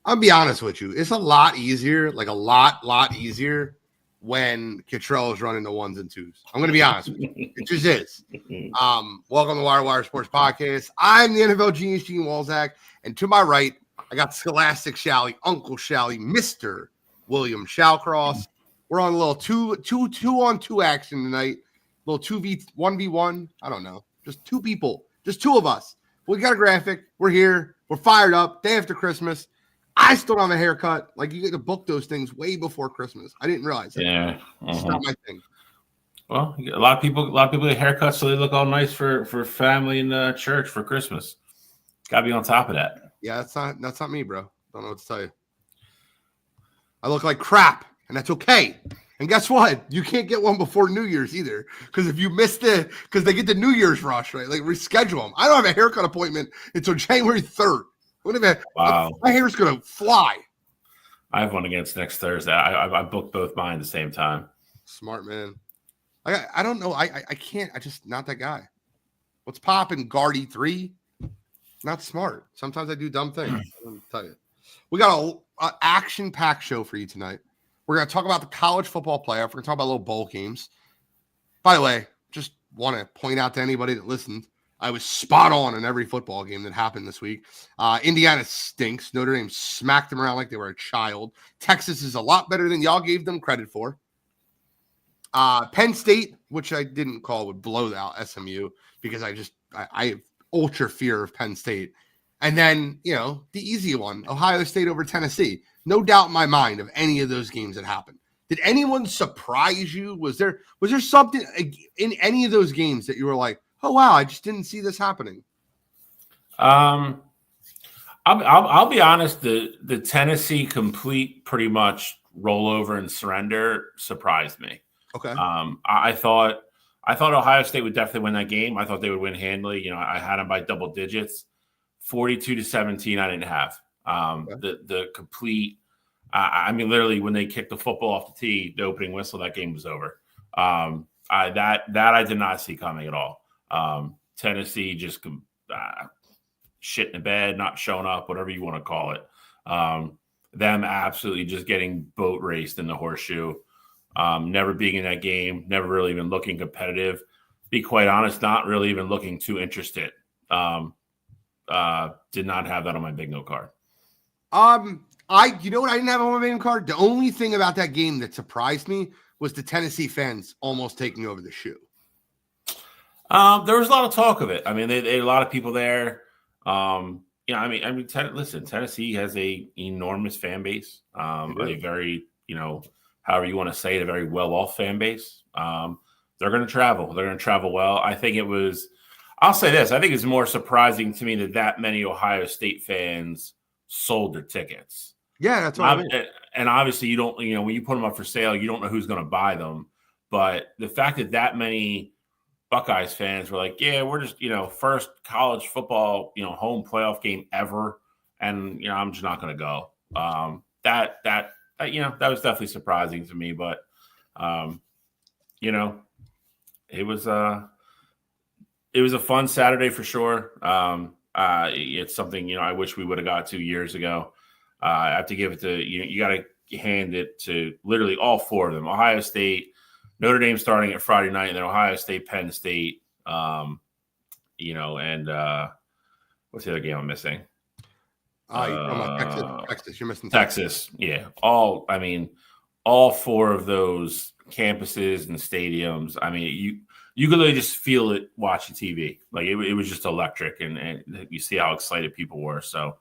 I'll be honest with you. It's a lot easier, like a lot easier when Cottrell is running the ones and twos. I'm going to be honest with you. It just is. Welcome to Wire2Wire Sports Podcast. I'm the NFL genius, Gene Walzak, and to my right, I got Scholastic Shally, Uncle Shally, Mr. William Shallcross. We're on a little two on two action tonight. A little 1v1. I don't know. Just two people. Just two of us. We got a graphic. We're here. We're fired up. Day after Christmas. I still don't have a haircut. Like, you get to book those things way before Christmas. I didn't realize that. Yeah. It's not my thing. Well, a lot of people get haircuts so they look all nice for family and church for Christmas. Got to be on top of that. Yeah, that's not me, bro. Don't know what to tell you. I look like crap, and that's okay. And guess what? You can't get one before New Year's either, because if you missed it, because they get the New Year's rush, right? Like, reschedule them. I don't have a haircut appointment until January 3rd. Wow. My hair's going to fly. I have one against next Thursday. I booked both mine at the same time. Smart, man. I don't know. I can't. I just not that guy. What's popping? Guardy 3? Not smart. Sometimes I do dumb things. Let me tell you. We got an action-packed show for you tonight. We're going to talk about the college football playoff. We're going to talk about little bowl games. By the way, just want to point out to anybody that listened, I was spot on in every football game that happened this week. Indiana stinks. Notre Dame smacked them around like they were a child. Texas is a lot better than y'all gave them credit for. Penn State, which I didn't call, would blow out SMU because I have ultra fear of Penn State. And then, the easy one, Ohio State over Tennessee. No doubt in my mind of any of those games that happened. Did anyone surprise you? Was there something in any of those games that you were like, oh wow, I just didn't see this happening? I'll be honest. The Tennessee complete pretty much rollover and surrender surprised me. Okay. I thought Ohio State would definitely win that game. I thought they would win handily. I had them by double digits. 42-17. I didn't have the complete. I mean, literally, when they kicked the football off the tee, the opening whistle, that game was over. That I did not see coming at all. Tennessee just shit in the bed, not showing up, whatever you want to call it. Them absolutely just getting boat raced in the horseshoe. Never being in that game, never really even looking competitive. Be quite honest, not really even looking too interested. Did not have that on my bingo card. You know what I didn't have on my bingo card? The only thing about that game that surprised me was the Tennessee fans almost taking over the shoe. There was a lot of talk of it. I mean, they had a lot of people there. Listen, Tennessee has a enormous fan base. A very, however you want to say it, a very well-off fan base. They're going to travel. They're going to travel well. I'll say this. I think it's more surprising to me that many Ohio State fans sold their tickets. Yeah, that's what I mean. And obviously, you don't, when you put them up for sale, you don't know who's going to buy them. But the fact that many Buckeyes fans were like, yeah, we're just, first college football, home playoff game ever. And, I'm just not going to go. That was definitely surprising to me. But, it was a fun Saturday for sure. It's something, I wish we would have got 2 years ago. I have to give it to you got to hand it to literally all four of them. Ohio State, Notre Dame starting at Friday night, and then Ohio State, Penn State, and what's the other game I'm missing? Texas. You're missing Texas. Yeah. All four of those campuses and stadiums. I mean, you could really just feel it watching TV. Like it was just electric, and you see how excited people were. So,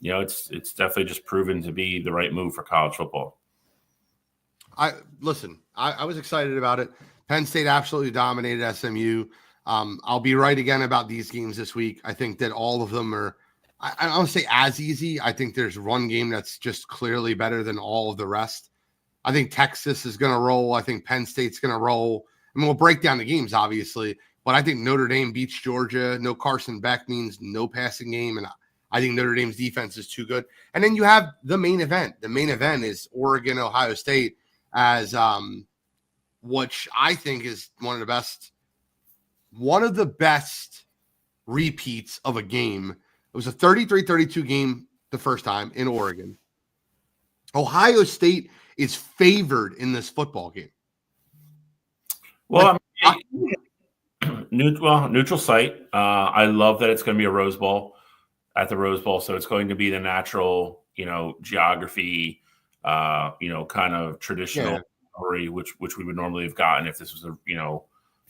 it's definitely just proven to be the right move for college football. I was excited about it. Penn State absolutely dominated SMU. I'll be right again about these games this week. I think that all of them are, I don't say as easy. I think there's one game that's just clearly better than all of the rest. I think Texas is going to roll. I think Penn State's going to roll. I mean, we'll break down the games, obviously, but I think Notre Dame beats Georgia. No Carson Beck means no passing game, and I think Notre Dame's defense is too good. And then you have the main event. The main event is Oregon, Ohio State, as which I think is one of the best repeats of a game. It was a 33-32 game the first time in Oregon. Ohio State is favored in this football game. Well, neutral site. I love that it's going to be a Rose Bowl at the Rose Bowl, so it's going to be the natural, geography, kind of traditional story, which we would normally have gotten if this was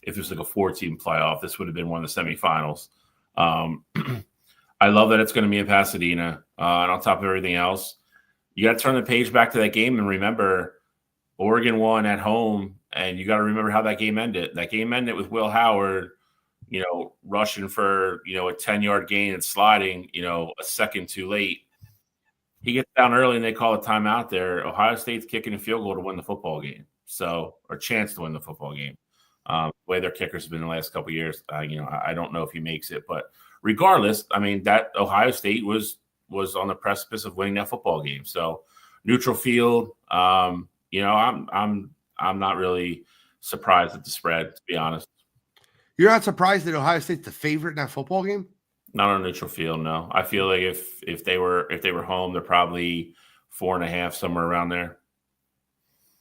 if it was like a 4-team playoff. This would have been one of the semifinals. I love that it's going to be in Pasadena, and on top of everything else, you got to turn the page back to that game and remember Oregon won at home, and you got to remember how that game ended. That game ended with Will Howard, rushing for, a 10-yard gain and sliding, a second too late. He gets down early and they call a timeout there. Ohio State's kicking a field goal to win the football game. Or chance to win the football game. The way their kickers have been the last couple of years, I don't know if he makes it, but regardless, that Ohio State was on the precipice of winning that football game. So neutral field, I'm not really surprised at the spread, to be honest. You're not surprised that Ohio State's the favorite in that football game? Not on a neutral field, no. I feel like if they were home, they're probably 4.5, somewhere around there.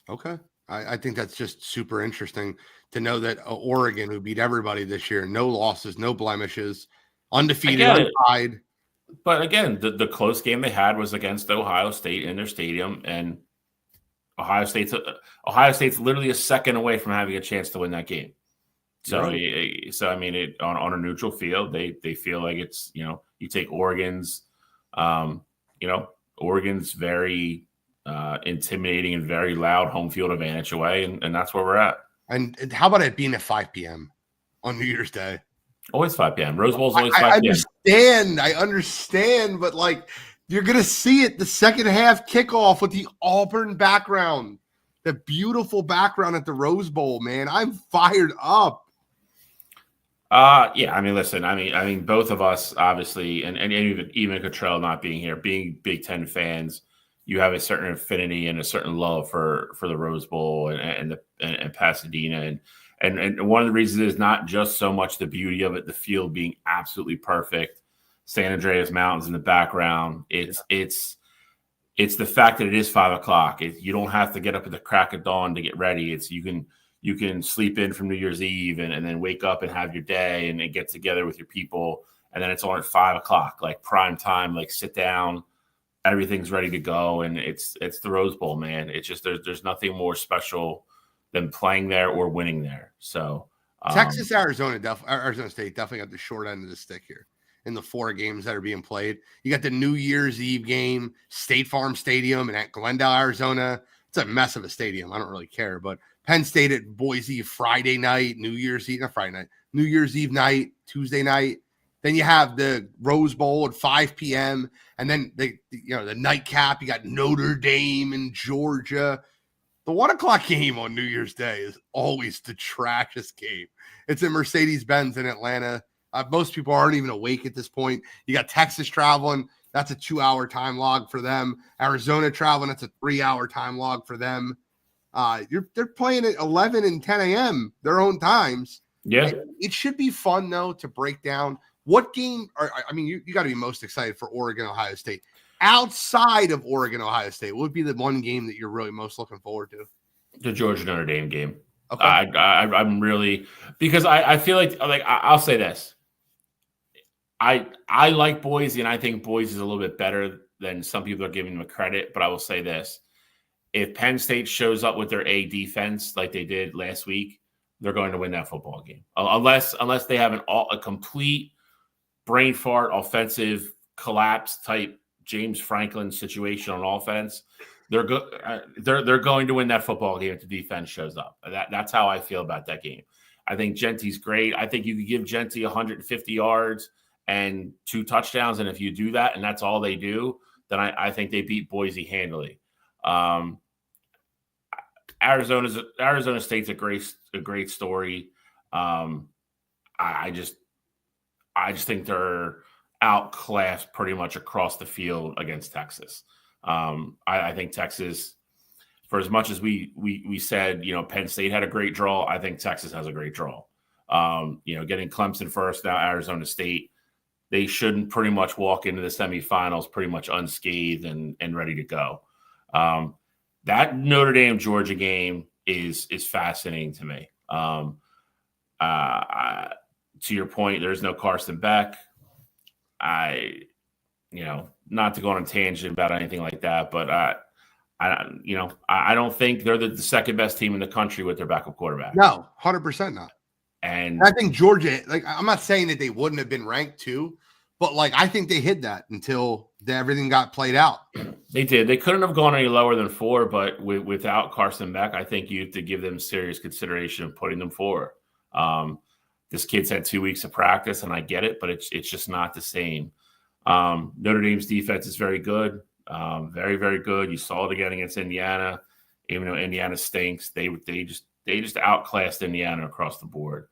Okay. I think that's just super interesting to know that Oregon, who beat everybody this year, no losses, no blemishes, undefeated, untied. But again, the close game they had was against Ohio State in their stadium, and Ohio State's literally a second away from having a chance to win that game. So, right. On a neutral field, they feel like it's, you take Oregon's, Oregon's very intimidating and very loud home field advantage away, and that's where we're at. And how about it being at 5 p.m. on New Year's Day? Always 5 p.m. Rose Bowl's always 5 p.m. I understand, but you're going to see it the second half kickoff with the Auburn background, the beautiful background at the Rose Bowl, man. I'm fired up. Listen, both of us, obviously, and even Cottrell not being here, being Big Ten fans, you have a certain affinity and a certain love for the Rose Bowl and Pasadena. And one of the reasons is not just so much the beauty of it, the field being absolutely perfect, San Andreas Mountains in the background. It's the fact that it is 5 o'clock. You don't have to get up at the crack of dawn to get ready. You can sleep in from New Year's Eve and then wake up and have your day and get together with your people. And then it's on at 5 o'clock, like prime time, like sit down, everything's ready to go. And it's the Rose Bowl, man. It's just, there's nothing more special than playing there or winning there. So Texas, Arizona State definitely got the short end of the stick here in the 4 games that are being played. You got the New Year's Eve game, State Farm Stadium, and at Glendale, Arizona. It's a mess of a stadium. I don't really care, but Penn State at Boise Friday night, New Year's Eve night, Tuesday night. Then you have the Rose Bowl at 5 p.m. And then the nightcap, you got Notre Dame in Georgia. The 1 o'clock game on New Year's Day is always the trashiest game. It's at Mercedes-Benz in Atlanta. Most people aren't even awake at this point. You got Texas traveling. That's a 2-hour time log for them. Arizona traveling. That's a 3-hour time log for them. They're playing at 11 and 10 a.m. their own times. Yeah. It should be fun, though, to break down what game you got to be most excited for Oregon, Ohio State. Outside of Oregon, Ohio State, what would be the one game that you're really most looking forward to? The Georgia Notre Dame game. Okay. I'm really, because I feel like I'll say this. I like Boise, and I think Boise is a little bit better than some people are giving them credit. But I will say this: if Penn State shows up with their A defense like they did last week, they're going to win that football game. Unless they have a complete brain fart offensive collapse type James Franklin situation on offense, they're going to win that football game if the defense shows up. That's how I feel about that game. I think Genty's great. I think you could give Genty 150 yards and 2 touchdowns, and if you do that and that's all they do, then I think they beat Boise handily. Arizona State's a great story. I just think they're outclassed pretty much across the field against Texas. I think Texas, for as much as we said, Penn State had a great draw, I think Texas has a great draw. Getting Clemson first, now Arizona State, they shouldn't pretty much walk into the semifinals pretty much unscathed and ready to go. That Notre Dame Georgia game is fascinating to me. To your point, there's no Carson Beck. Not to go on a tangent about anything like that, but I don't think they're the second best team in the country with their backup quarterback. No, 100% not. And I think Georgia, I'm not saying that they wouldn't have been ranked too, but I think they hid that until everything got played out. They did. They couldn't have gone any lower than 4, but without Carson Beck, I think you have to give them serious consideration of putting them 4. This kid's had 2 weeks of practice, and I get it, but it's just not the same. Notre Dame's defense is very good, very, very good. You saw it again against Indiana, even though Indiana stinks. They just outclassed Indiana across the board.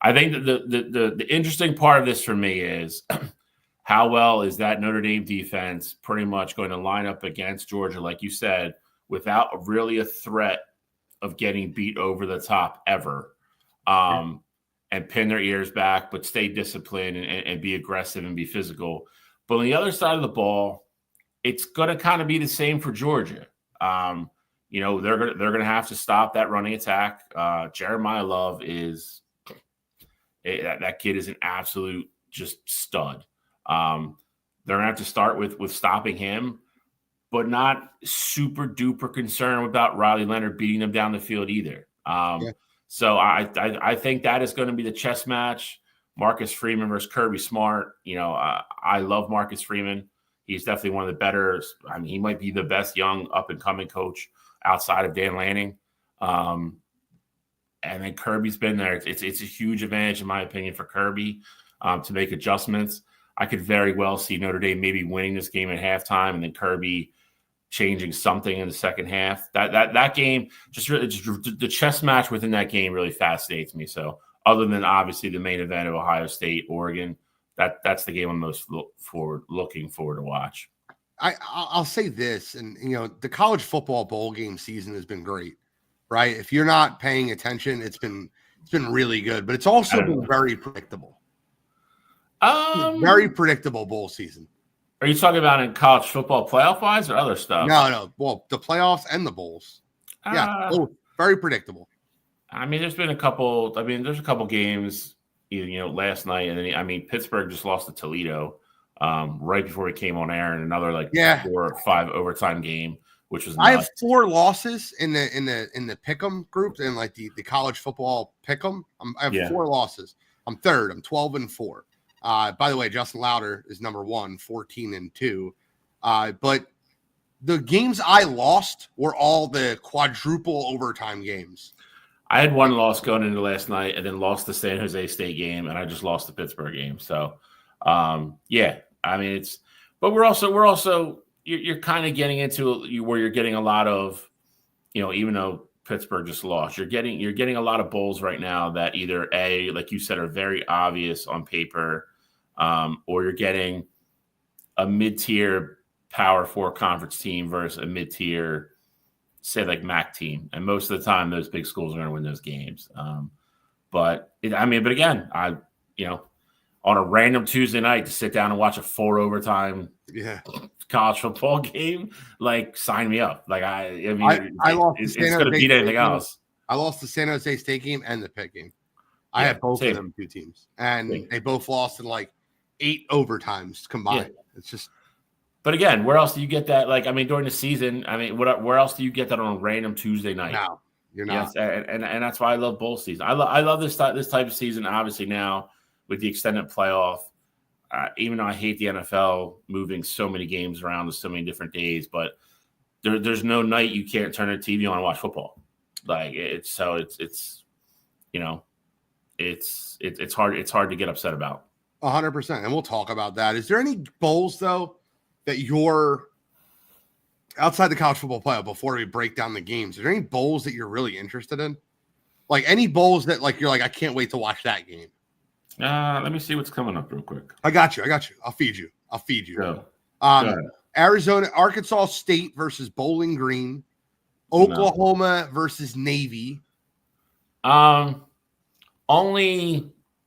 I think that the interesting part of this for me is how well is that Notre Dame defense pretty much going to line up against Georgia, like you said, without really a threat of getting beat over the top ever, and pin their ears back, but stay disciplined and be aggressive and be physical. But on the other side of the ball, it's going to kind of be the same for Georgia. They're going to have to stop that running attack. Jeremiah Love is that kid is an absolute just stud. They're going to have to start with stopping him, but not super duper concerned about Riley Leonard beating them down the field either. So I think that is going to be the chess match. Marcus Freeman versus Kirby Smart. I love Marcus Freeman. He's definitely one of the better. I mean, he might be the best young up-and-coming coach outside of Dan Lanning. And then Kirby's been there. It's a huge advantage, in my opinion, for Kirby to make adjustments. I could very well see Notre Dame maybe winning this game at halftime and then Kirby changing something in the second half. That game, just the chess match within that game really fascinates me. So other than obviously the main event of Ohio State, Oregon, that's the game I'm most looking forward to watch. I'll say this, and the college football bowl game season has been great, right? If you're not paying attention, it's been really good, but it's also been very predictable. Very predictable bowl season. Are you talking about in college football playoff wise or other stuff? No. Well, the playoffs and the bowls. Both very predictable. I mean, there's a couple games, last night, and then Pittsburgh just lost to Toledo right before we came on air, and another 4 or 5 overtime game, which was nuts. I have 4 losses in the pick'em group, in the college football pick'em. I have 4 losses. I'm third. I'm 12-4. By the way, Justin Lauder is number 1, 14-2. But the games I lost were all the quadruple overtime games. I had 1 loss going into last night, and then lost the San Jose State game, and I just lost the Pittsburgh game. So, but we're also you're kind of getting into where you're getting a lot of, even though Pittsburgh just lost, you're getting a lot of bowls right now that either like you said, are very obvious on paper, or you're getting a mid-tier Power 4 conference team versus a mid-tier, say MAC team, and most of the time those big schools are going to win those games. But again, on a random Tuesday night to sit down and watch a 4 overtime college football game, sign me up. I lost. It's going to beat anything else. I lost the San Jose State game and the Pitt game. I had both of them 2 teams, and they both lost in 8 overtimes combined. Yeah. It's just. But again, where else do you get that? During the season, where else do you get that on a random Tuesday night? No, you're not. Yes, and that's why I love bowl season. I love this type of season. Obviously now with the extended playoff, even though I hate the NFL moving so many games around to so many different days, but there's no night you can't turn the TV on and watch football. It's hard to get upset about. 100%, and we'll talk about that. Is there any bowls though that you're outside the college football playoff before we break down the games? Are there any bowls that you're really interested in? Any bowls that you're I can't wait to watch that game? Let me see what's coming up real quick. I got you. I'll feed you. Go Arizona, Arkansas State versus Bowling Green, Oklahoma versus Navy. Only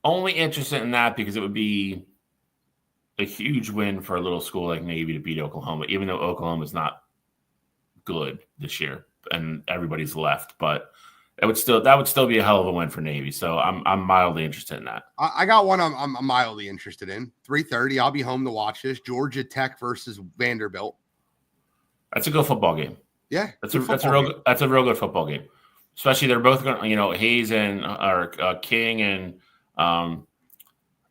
interested in that because it would be a huge win for a little school like Navy to beat Oklahoma, even though Oklahoma is not good this year and everybody's left. But that would still be a hell of a win for Navy. So I'm mildly interested in that. I got one I'm mildly interested in. 3:30. I'll be home to watch this. Georgia Tech versus Vanderbilt. That's a good football game. Yeah, that's a real good football game. Especially they're both going. Hayes and King and what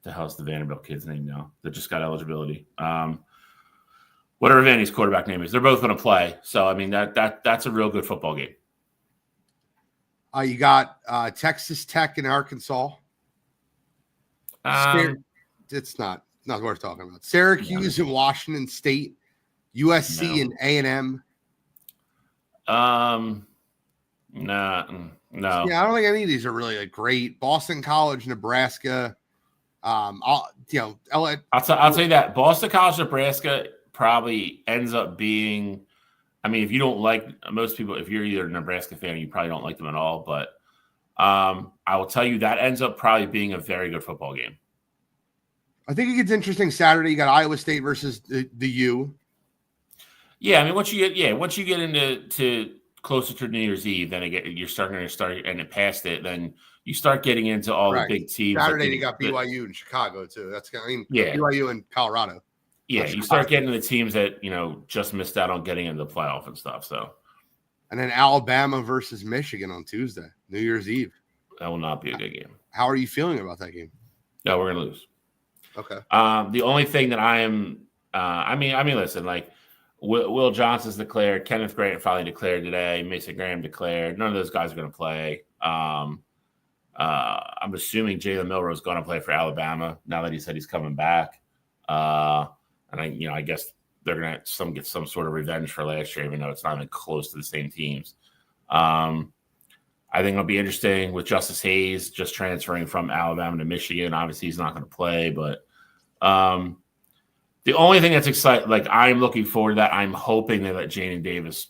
the hell's the Vanderbilt kid's name now? That just got eligibility. Whatever Vandy's quarterback name is, they're both going to play. So I mean that's a real good football game. You got Texas Tech and Arkansas. It's not worth talking about. Syracuse and Washington State, USC and A&M. No. Yeah, I don't think any of these are really great. Boston College, Nebraska. I'll tell you that Boston College, Nebraska probably ends up being. I mean, if you don't like most people, if you're either a Nebraska fan, you probably don't like them at all. But I will tell you that ends up probably being a very good football game. I think it gets interesting Saturday. You got Iowa State versus the U. Yeah, I mean, once you get into closer to New Year's Eve, then you're starting and it past it, then you start getting into all the big teams. Saturday you got BYU in Chicago too. BYU in Colorado. Yeah, you start getting to the teams that just missed out on getting into the playoff and stuff. So, and then Alabama versus Michigan on Tuesday, New Year's Eve. That will not be a good game. How are you feeling about that game? No, we're gonna lose. Okay. The only thing that I am, I mean, listen, like Will Johnson's declared, Kenneth Grant finally declared today, Mason Graham declared. None of those guys are going to play. I'm assuming Jalen Milroe is going to play for Alabama now that he said he's coming back. And I guess they're going to get some sort of revenge for last year, even though it's not even close to the same teams. I think it'll be interesting with Justice Hayes just transferring from Alabama to Michigan. Obviously, he's not going to play, but the only thing that's exciting, like I'm looking forward to that. I'm hoping they let Jaden Davis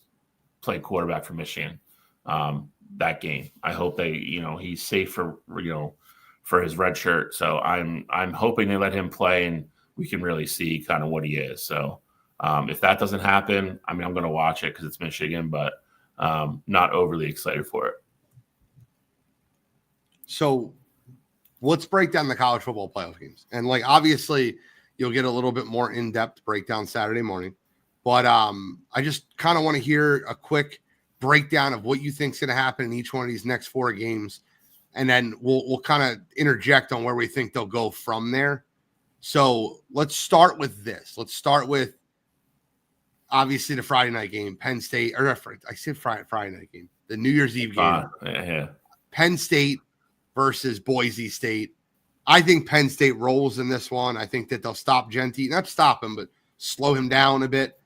play quarterback for Michigan that game. I hope he's safe for his red shirt. So I'm hoping they let him play and we can really see kind of what he is. So if that doesn't happen, I mean, I'm going to watch it because it's Michigan, but not overly excited for it. So let's break down the college football playoff games. And obviously you'll get a little bit more in-depth breakdown Saturday morning, but I just kind of want to hear a quick breakdown of what you think is going to happen in each one of these next 4 games. And then we'll kind of interject on where we think they'll go from there. So let's start with this. Let's start with obviously the Friday night game, Penn State, or I said Friday night game, the New Year's Eve game. Yeah. Penn State versus Boise State. I think Penn State rolls in this one. I think that they'll stop Genty, not stop him, but slow him down a bit.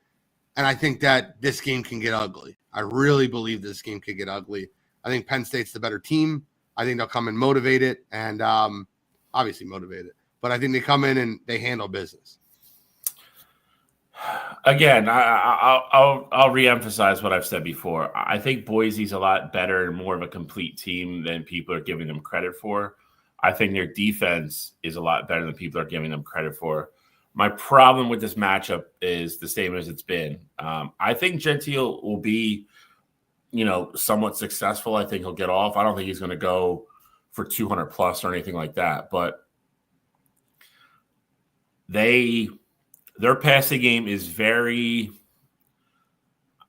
And I think that this game can get ugly. I really believe this game could get ugly. I think Penn State's the better team. I think they'll come and motivate it and obviously motivate it. But I think they come in and they handle business. Again, I'll reemphasize what I've said before. I think Boise's a lot better and more of a complete team than people are giving them credit for. I think their defense is a lot better than people are giving them credit for. My problem with this matchup is the same as it's been. I think Gentile will be, somewhat successful. I think he'll get off. I don't think he's going to go for 200 plus or anything like that. But their passing game is very,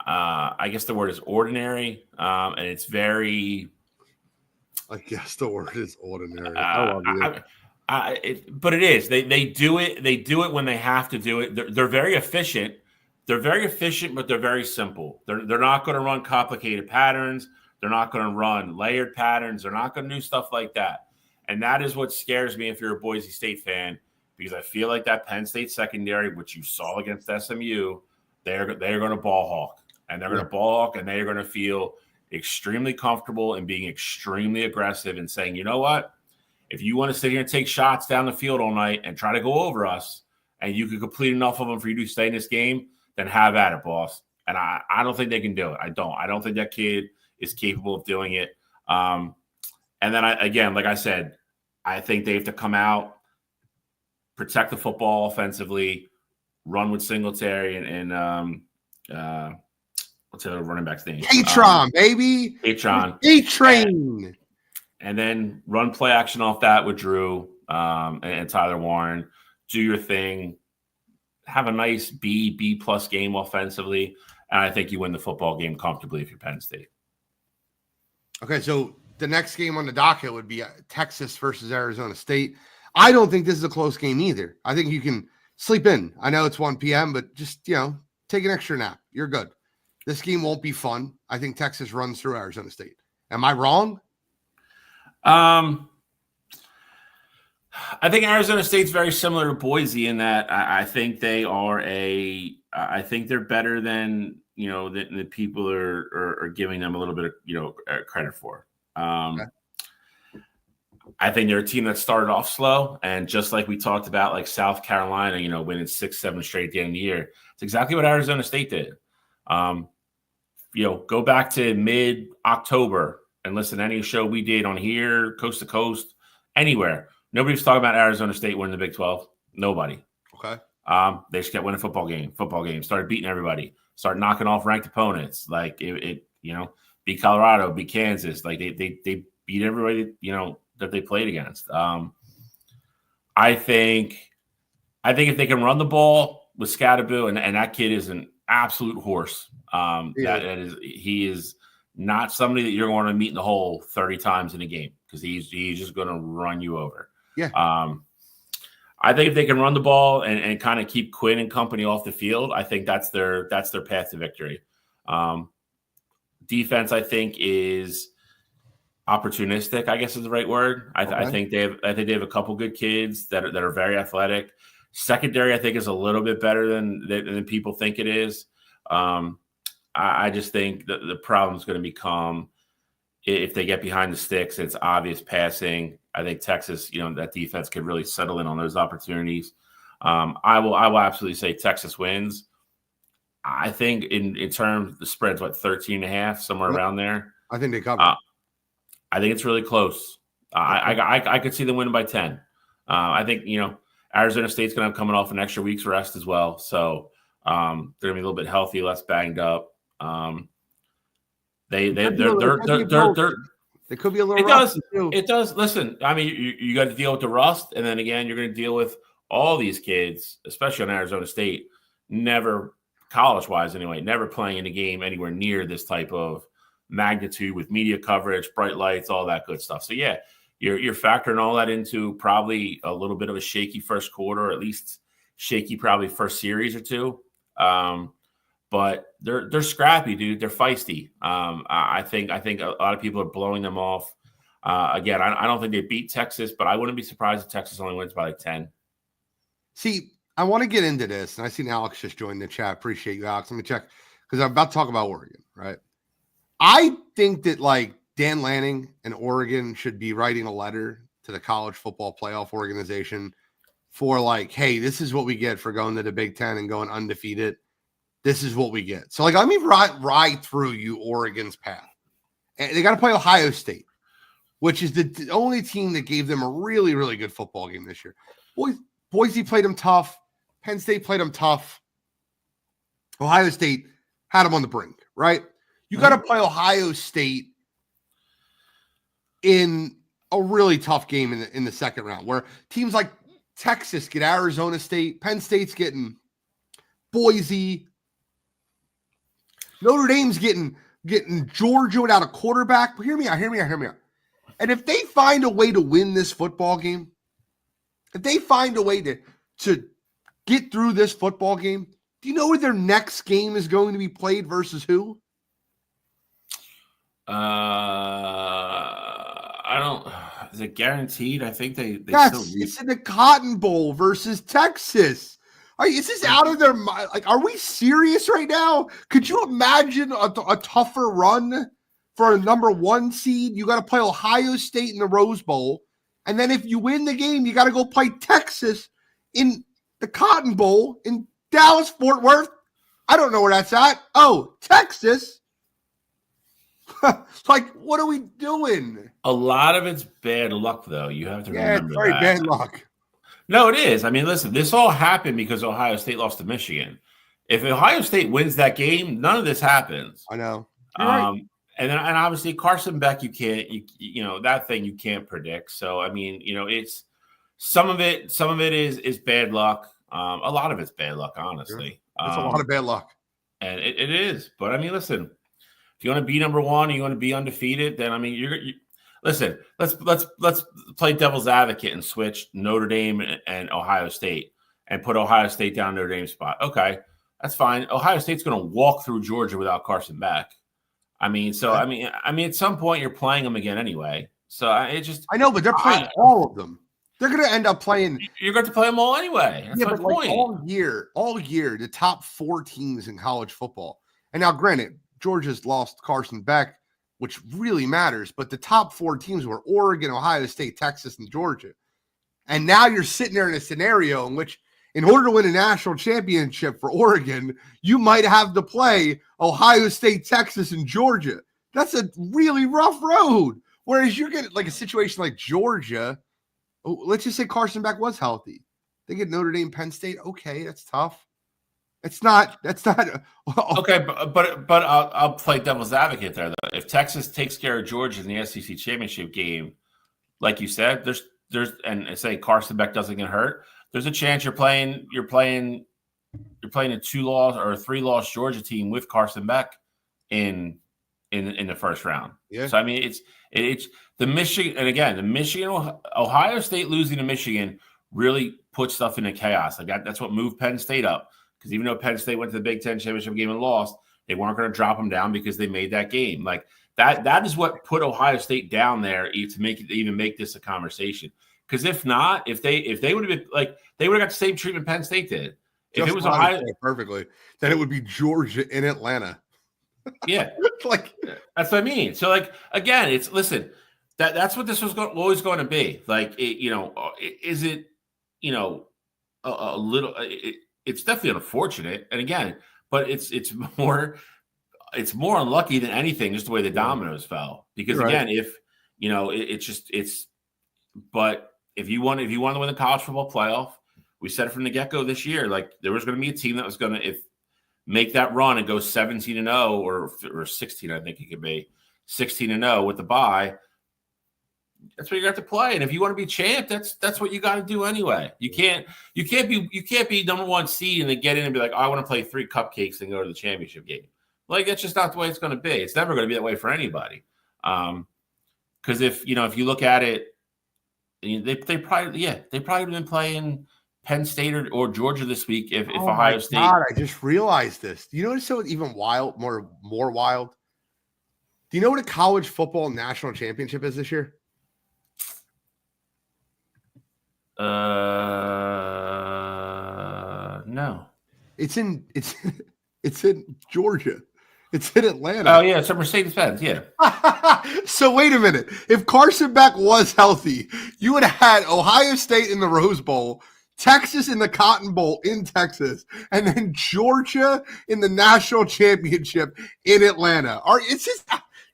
I guess the word is ordinary, and it's very. I guess the word is ordinary. But it is. They do it. They do it when they have to do it. They're very efficient. They're very efficient, but they're very simple. They're not going to run complicated patterns. They're not going to run layered patterns. They're not going to do stuff like that. And that is what scares me if you're a Boise State fan, because I feel like that Penn State secondary, which you saw against SMU, they're going to ball hawk, and they're going to ball hawk, and they're going to feel extremely comfortable and being extremely aggressive and saying, you know what? If you want to sit here and take shots down the field all night and try to go over us, and you can complete enough of them for you to stay in this game, then have at it, boss. And I don't think they can do it. I don't think that kid is capable of doing it. And then again, like I said, I think they have to come out protect the football offensively, run with Singletary and what's the other running back's name? Patron, baby. Patron. A-Train. And then run play action off that with Drew and Tyler Warren. Do your thing. Have a nice B+ game offensively. And I think you win the football game comfortably if you're Penn State. Okay, so the next game on the docket would be Texas versus Arizona State. I don't think this is a close game either. I think you can sleep in. I know it's 1 p.m., but just, take an extra nap. You're good. This game won't be fun. I think Texas runs through Arizona State. Am I wrong? I think Arizona State's very similar to Boise in that I think they are I think they're better than, the people are giving them a little bit of, credit for. Okay. I think they're a team that started off slow, and just like we talked about, like South Carolina, winning 6-7 straight at the end of the year, it's exactly what Arizona State did. Go back to mid-October and listen to any show we did on here, coast to coast, anywhere. Nobody was talking about Arizona State winning the Big 12. Nobody. Okay. They just kept winning football game, started beating everybody, started knocking off ranked opponents. Like beat Colorado, beat Kansas. Like they beat everybody, that they played against. I think if they can run the ball with Scatterbill, and that kid is an absolute horse. He is not somebody that you're going to meet in the hole 30 times in a game because he's just going to run you over. Yeah. I think if they can run the ball and kind of keep Quinn and company off the field, I think that's their path to victory. Defense, I think, is opportunistic, I guess is the right word. I think they have a couple good kids that are very athletic. Secondary, I think, is a little bit better than people think it is. I just think that the problem is going to become if they get behind the sticks, it's obvious passing. I think Texas, that defense could really settle in on those opportunities. I will absolutely say Texas wins. I think in terms, the spread's 13.5, somewhere around there. I think they cover. I think it's really close. I could see them winning by 10. I think, Arizona State's going to have coming off an extra week's rest as well. So they're going to be a little bit healthy, less banged up. They could be a little rusty too. It does. Listen, I mean, you got to deal with the rust, and then again, you're going to deal with all these kids, especially on Arizona State, never college-wise anyway, never playing in a game anywhere near this type of magnitude with media coverage, bright lights, all that good stuff. So yeah, you're factoring all that into probably a little bit of a shaky first quarter, or at least shaky probably first series or two. But they're scrappy, dude. They're feisty. I think a lot of people are blowing them off. Again, I don't think they beat Texas, but I wouldn't be surprised if Texas only wins by 10. See, I want to get into this, and I seen Alex just joined the chat. Appreciate you, Alex. Let me check because I'm about to talk about Oregon, right? I think that Dan Lanning and Oregon should be writing a letter to the College Football Playoff Organization for hey, this is what we get for going to the Big Ten and going undefeated. This is what we get. So, let me ride through you Oregon's path. And they got to play Ohio State, which is the only team that gave them a really, really good football game this year. Boise played them tough. Penn State played them tough. Ohio State had them on the brink, right? You got to play Ohio State in a really tough game in the second round, where teams like Texas get Arizona State, Penn State's getting Boise, Notre Dame's getting Georgia without a quarterback. But hear me out. And if they find a way to win this football game, if they find a way to get through this football game, do you know where their next game is going to be played versus who? I don't. Is it guaranteed? I think they it's in the Cotton Bowl versus Texas. Is this out of their mind? Are we serious right now? Could you imagine a tougher run for a number 1 seed? You got to play Ohio State in the Rose Bowl. And then if you win the game, you got to go play Texas in the Cotton Bowl in Dallas, Fort Worth. I don't know where that's at. Oh, Texas. What are we doing? A lot of it's bad luck, though. You have to remember it's very that. bad luck. No, it is. I mean, listen, this all happened because Ohio State lost to Michigan. If Ohio State wins that game, none of this happens. I know. You're right. And obviously Carson Beck, you know, that thing you can't predict. So, I mean, you know, it's some of it is bad luck. A lot of it's bad luck, honestly. It's a lot of bad luck. And it is. But I mean, listen, if you want to be number one, you want to be undefeated, then I mean, listen, let's play devil's advocate and switch Notre Dame and Ohio State and put Ohio State down Notre Dame's spot. Okay, that's fine. Ohio State's going to walk through Georgia without Carson Beck. I mean, so I mean, at some point you're playing them again anyway. So I know, but they're playing all of them. They're going to end up playing. You're going to play them all anyway. That's my point. Like all year, the top 4 teams in college football. And now, granted, Georgia's lost Carson Beck, which really matters. But the top 4 teams were Oregon, Ohio State, Texas, and Georgia. And now you're sitting there in a scenario in which, in order to win a national championship for Oregon, you might have to play Ohio State, Texas, and Georgia. That's a really rough road. Whereas you're getting like a situation like Georgia. Let's just say Carson Beck was healthy. They get Notre Dame, Penn State. Okay, that's tough. That's not. Okay, but I'll play devil's advocate there though. If Texas takes care of Georgia in the SEC championship game, like you said, there's and say Carson Beck doesn't get hurt, there's a chance you're playing a 2-loss or a 3-loss Georgia team with Carson Beck in the first round. Yeah. So I mean, it's the Michigan, and again, the Ohio State losing to Michigan really put stuff into chaos. Like that's what moved Penn State up. Because even though Penn State went to the Big Ten championship game and lost, they weren't going to drop them down because they made that game. Like that is what put Ohio State down there to make this a conversation. Because if not, if they would have been like they would have got the same treatment Penn State did. If it was Ohio perfectly, then it would be Georgia in Atlanta. Yeah, like that's what I mean. So like again, that's what this was always going to be. Like is it a little. It's definitely unfortunate, and again, but it's more unlucky than anything, just the way the dominoes fell. Because again, if but if you want to win the college football playoff, we said it from the get-go this year, like there was going to be a team that was going to make that run and go 17-0 or 16, I think it could be 16-0 with the bye. That's what you got to play, and if you want to be champ, that's what you got to do anyway. You can't be number 1 seed and then get in and be like, oh, I want to play 3 cupcakes and go to the championship game. Like that's just not the way it's going to be. It's never going to be that way for anybody. Because if you look at it, they probably would have been playing Penn State or Georgia this week if Ohio State. God, I just realized this. Do you notice so even wild, more wild? Do you know what a college football national championship is this year? No. It's in Georgia. It's in Atlanta. Oh yeah, it's a Mercedes-Benz. Yeah. So wait a minute. If Carson Beck was healthy, you would have had Ohio State in the Rose Bowl, Texas in the Cotton Bowl in Texas, and then Georgia in the national championship in Atlanta.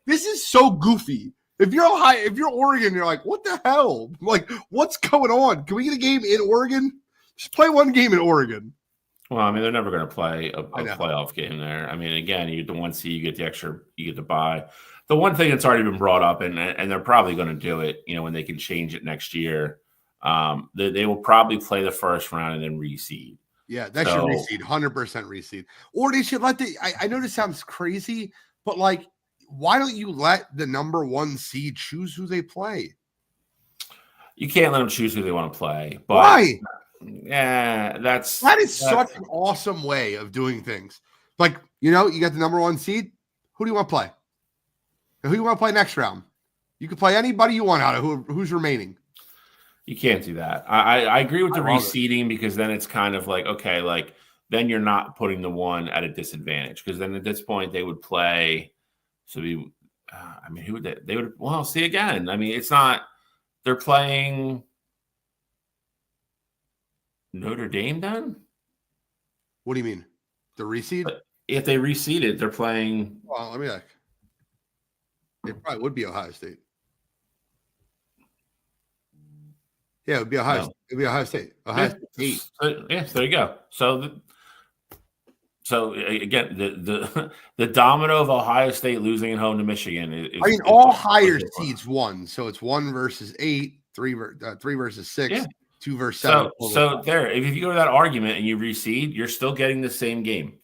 This is so goofy. If you're Oregon, you're like, what the hell? Like, what's going on? Can we get a game in Oregon? Just play one game in Oregon. Well, I mean, they're never going to play a playoff game there. I mean, again, you get the 1 seed, you get the extra, you get the bye. The one thing that's already been brought up, and they're probably going to do it, when they can change it next year. They will probably play the first round and then reseed. Yeah, that should reseed, 100% reseed. Or they should let I know this sounds crazy, but like, why don't you let the number 1 seed choose who they play? You can't let them choose who they want to play. But why? Yeah, that is such an awesome way of doing things. Like, you got the number 1 seed. Who do you want to play? Who do you want to play next round? You can play anybody you want out of who's remaining. You can't do that. I agree with the reseeding because then it's kind of like, okay, like then you're not putting the 1 at a disadvantage because then at this point they would play. So who would they would? Well, see again. I mean, it's not. They're playing Notre Dame then? What do you mean? The reseed? But if they reseeded, they're playing. Well, let me look. It probably would be Ohio State. Yeah, it would be Ohio. It'd be Ohio State. Ohio State. Yes, there you go. So again, the domino of Ohio State losing at home to Michigan is all higher seeds won, so it's 1 versus 8, 3 versus 6, 2 versus 7. So there, if you go to that argument and you reseed, you're still getting the same game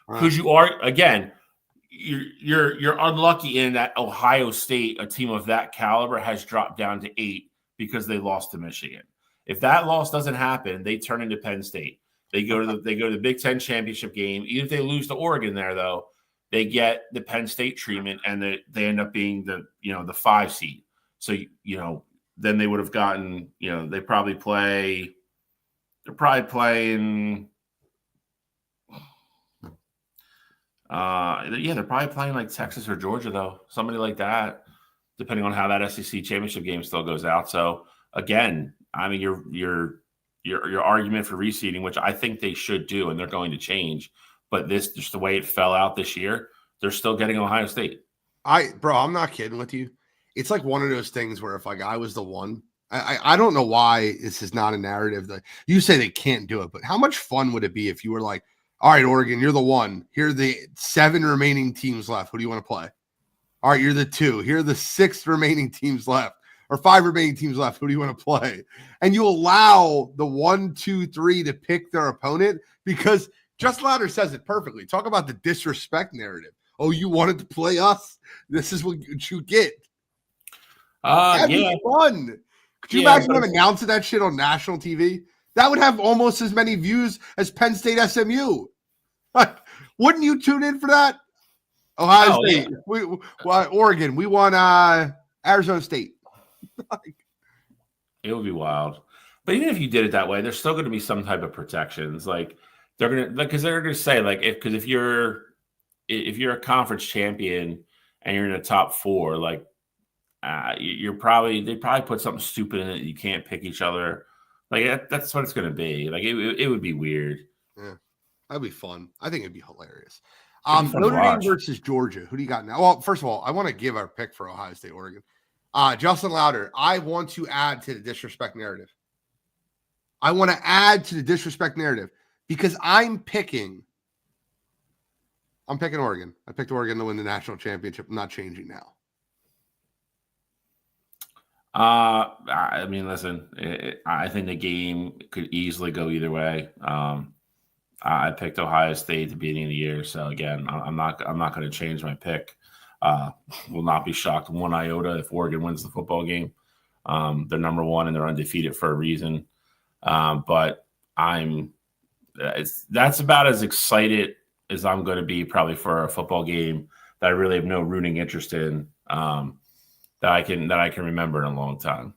because you are again. You're unlucky in that Ohio State, a team of that caliber, has dropped down to 8 because they lost to Michigan. If that loss doesn't happen, they turn into Penn State. They go to the Big Ten championship game. Even if they lose to Oregon there, though, they get the Penn State treatment, and they end up being the 5 seed. So then they would have gotten they're probably playing. They're probably playing like Texas or Georgia, though, somebody like that, depending on how that SEC championship game still goes out. So again, I mean, your argument for reseeding, which I think they should do, and they're going to change, but this just the way it fell out this year, they're still getting Ohio State. I'm not kidding with you. It's like one of those things where if like I was the one, I don't know why this is not a narrative that you say they can't do it, but how much fun would it be if you were like, all right, Oregon, you're the 1. Here are the 7 remaining teams left. Who do you want to play? All right, you're the 2. Here are the 6 remaining teams left, or 5 remaining teams left. Who do you want to play? And you allow the 1, 2, 3 to pick their opponent because Just Louder says it perfectly. Talk about the disrespect narrative. Oh, you wanted to play us? This is what you get. That'd be fun. Could you imagine them announcing that shit on national TV? That would have almost as many views as Penn State SMU. Wouldn't you tune in for that? Ohio State, Oregon, we won Arizona State. It would be wild. But even if you did it that way, there's still going to be some type of protections. Like they're going to say like if you're a conference champion and you're in the top 4, like they probably put something stupid in it. You can't pick each other. Like that's what it's going to be. Like it would be weird. Yeah, that'd be fun. I think it'd be hilarious. Notre Dame versus Georgia. Who do you got now? Well, first of all, I want to give our pick for Ohio State, Oregon. Justin Louder, I want to add to the disrespect narrative. I want to add to the disrespect narrative because I'm picking Oregon. I picked Oregon to win the national championship. I'm not changing now. I mean, listen, I think the game could easily go either way. I picked Ohio State at the beginning of the year, so again, I'm not going to change my pick. Will not be shocked 1 iota if Oregon wins the football game. They're number 1 and they're undefeated for a reason. But that's about as excited as I'm going to be probably for a football game that I really have no rooting interest in. That I can remember in a long time.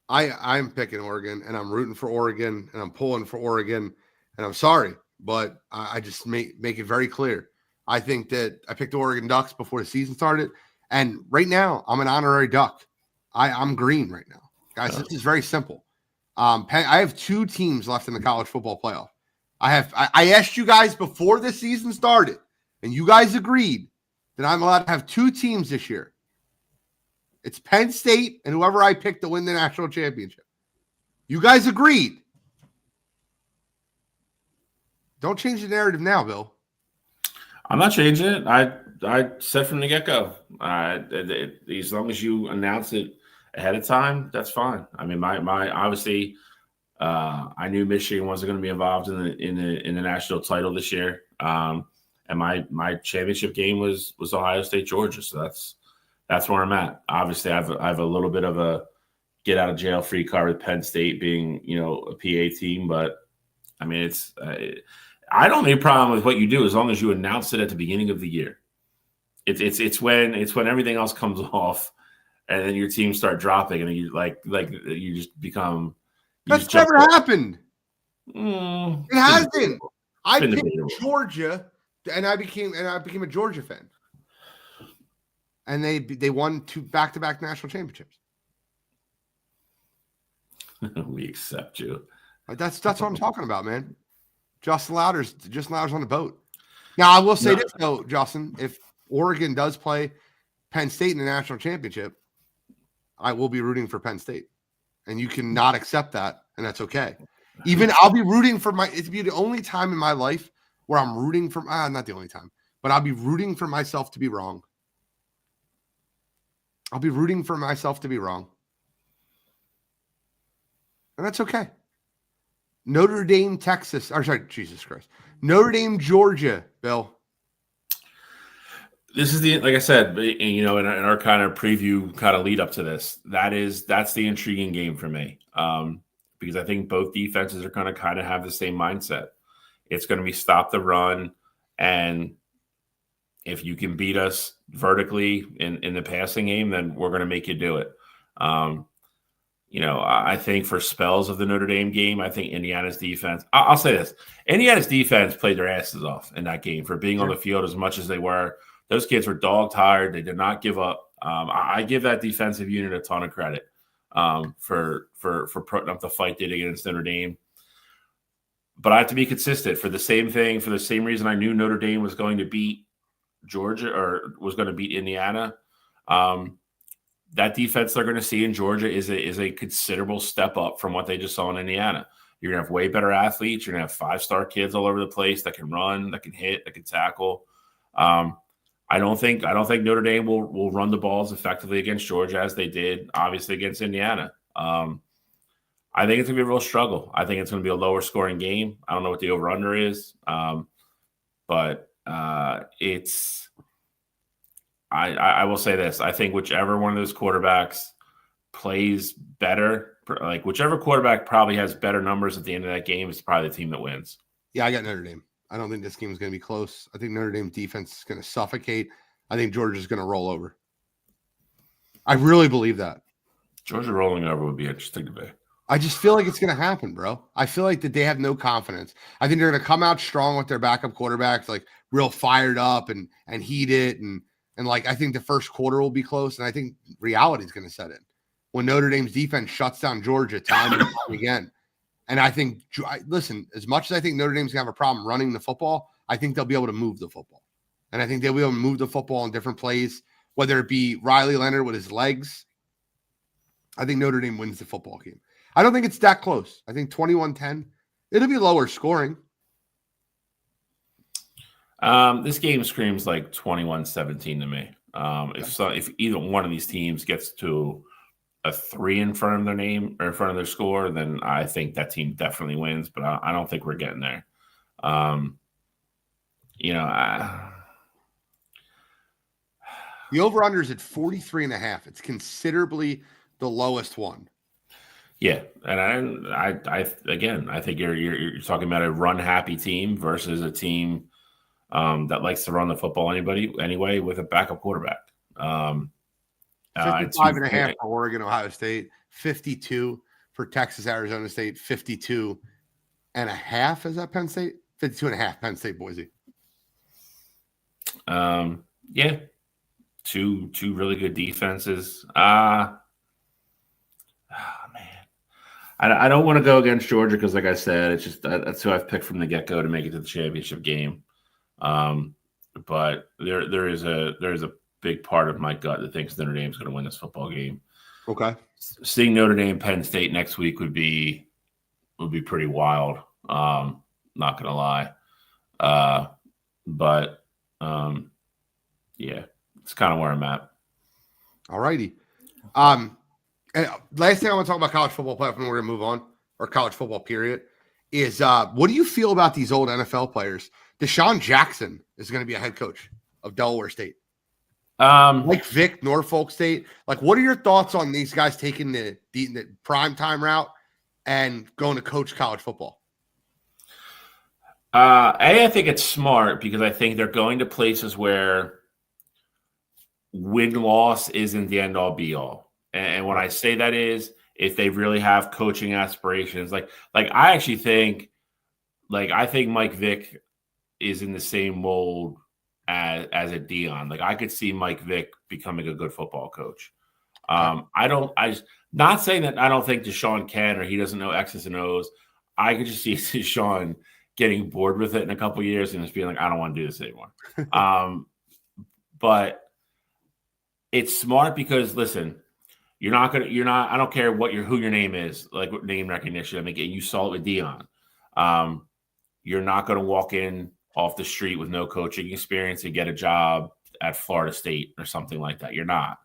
I'm picking Oregon and I'm rooting for Oregon and I'm pulling for Oregon and I'm sorry, but I just make it very clear. I think that I picked the Oregon Ducks before the season started, and right now I'm an honorary Duck. I'm green right now, guys. This is very simple. I have 2 teams left in the college football playoff. I asked you guys before the season started, and you guys agreed that I'm allowed to have 2 teams this year. It's Penn State and whoever I picked to win the national championship. You guys agreed. Don't change the narrative now, Bill. I'm not changing it. I said from the get-go, as long as you announce it ahead of time, that's fine. I mean, my obviously, I knew Michigan wasn't going to be involved in the national title this year, and my championship game was Ohio State Georgia. So that's where I'm at. Obviously, I have a little bit of a get out of jail free card with Penn State being a PA team, but I mean it's. I don't have a problem with what you do as long as you announce it at the beginning of the year. It's when everything else comes off, and then your teams start dropping, and you like you just become. That's never happened. It hasn't. I picked Georgia, and I became a Georgia fan, and they won 2 back-to-back national championships. We accept you. That's what I'm talking about, man. Justin Louder's on the boat. Now, I will say this, though, Justin. If Oregon does play Penn State in the national championship, I will be rooting for Penn State. and you can not accept that, and that's okay. Even I'll be rooting for it'll be the only time in my life where I'm rooting for, not the only time, but I'll be rooting for myself to be wrong. I'll be rooting for myself to be wrong. And that's okay. Notre Dame, Texas. Or sorry, Jesus Christ. Notre Dame, Georgia, Bill. This is like I said, in our kind of preview kind of lead up to this, that's the intriguing game for me. Because I think both defenses are going to kind of have the same mindset. It's going to be stop the run, and if you can beat us vertically in the passing game, then we're going to make you do it. I think for spells of the Notre Dame game, I think Indiana's defense, I'll say this, Indiana's defense played their asses off in that game for being on the field as much as they were. Those kids were dog tired. They did not give up. I give that defensive unit a ton of credit for putting up the fight they did against Notre Dame. But I have to be consistent for the same reason I knew Notre Dame was going to beat Georgia or was going to beat Indiana. That defense they're going to see in Georgia is a considerable step up from what they just saw in Indiana. You're going to have way better athletes. You're going to have 5-star kids all over the place that can run, that can hit, that can tackle. I don't think Notre Dame will run the balls effectively against Georgia as they did, obviously, against Indiana. I think it's going to be a real struggle. I think it's going to be a lower scoring game. I don't know what the over-under is, but it's – I will say this. I think whichever one of those quarterbacks plays better, like whichever quarterback probably has better numbers at the end of that game is probably the team that wins. Yeah, I got Notre Dame. I don't think this game is going to be close. I think Notre Dame's defense is going to suffocate. I think Georgia's going to roll over. I really believe that. Georgia rolling over would be interesting to me. I just feel like it's going to happen, bro. I feel like that they have no confidence. I think they're going to come out strong with their backup quarterbacks, like real fired up and heated. And like, I think the first quarter will be close. And I think reality is going to set in when Notre Dame's defense shuts down Georgia time and time again. And I think, listen, as much as I think Notre Dame's going to have a problem running the football, I think they'll be able to move the football. And I think they'll be able to move the football in different plays, whether it be Riley Leonard with his legs. I think Notre Dame wins the football game. I don't think it's that close. I think 21-10. It'll be lower scoring. This game screams like 21-17 to me. If either one of these teams gets to a 3 in front of their name or in front of their score, then I think that team definitely wins, but I don't think we're getting there. The over-under is at 43.5. It's considerably the lowest one. Yeah, and I think you're talking about a run-happy team versus a team that likes to run the football anyway with a backup quarterback. 55.5 for Oregon, Ohio State, 52 for Texas, Arizona State, 52.5. Is that Penn State? 52.5, Penn State, Boise. Yeah, two really good defenses. I don't want to go against Georgia because, like I said, it's just that's who I've picked from the get-go to make it to the championship game. But there is a big part of my gut that thinks Notre Dame's going to win this football game. Okay. Seeing Notre Dame Penn State next week would be pretty wild. Not going to lie. But yeah, it's kind of where I'm at. All righty. And last thing I want to talk about college football platform, we're going to move on, or college football period, is what do you feel about these old NFL players? Deshaun Jackson is going to be a head coach of Delaware State. Like Vic, Norfolk State. Like, what are your thoughts on these guys taking the prime time route and going to coach college football? I think it's smart because I think they're going to places where win-loss isn't the end-all be-all. And what I say that is if they really have coaching aspirations. Like I actually think I think Mike Vick is in the same mold as a Dion. Like I could see Mike Vick becoming a good football coach. Not saying that I don't think Deshaun can or he doesn't know X's and O's. I could just see Deshaun getting bored with it in a couple of years and just being like, I don't want to do this anymore. But it's smart because, listen, I don't care who your name is, like what name recognition. I mean, you saw it with Dion. You're not going to walk in off the street with no coaching experience and get a job at Florida State or something like that. You're not.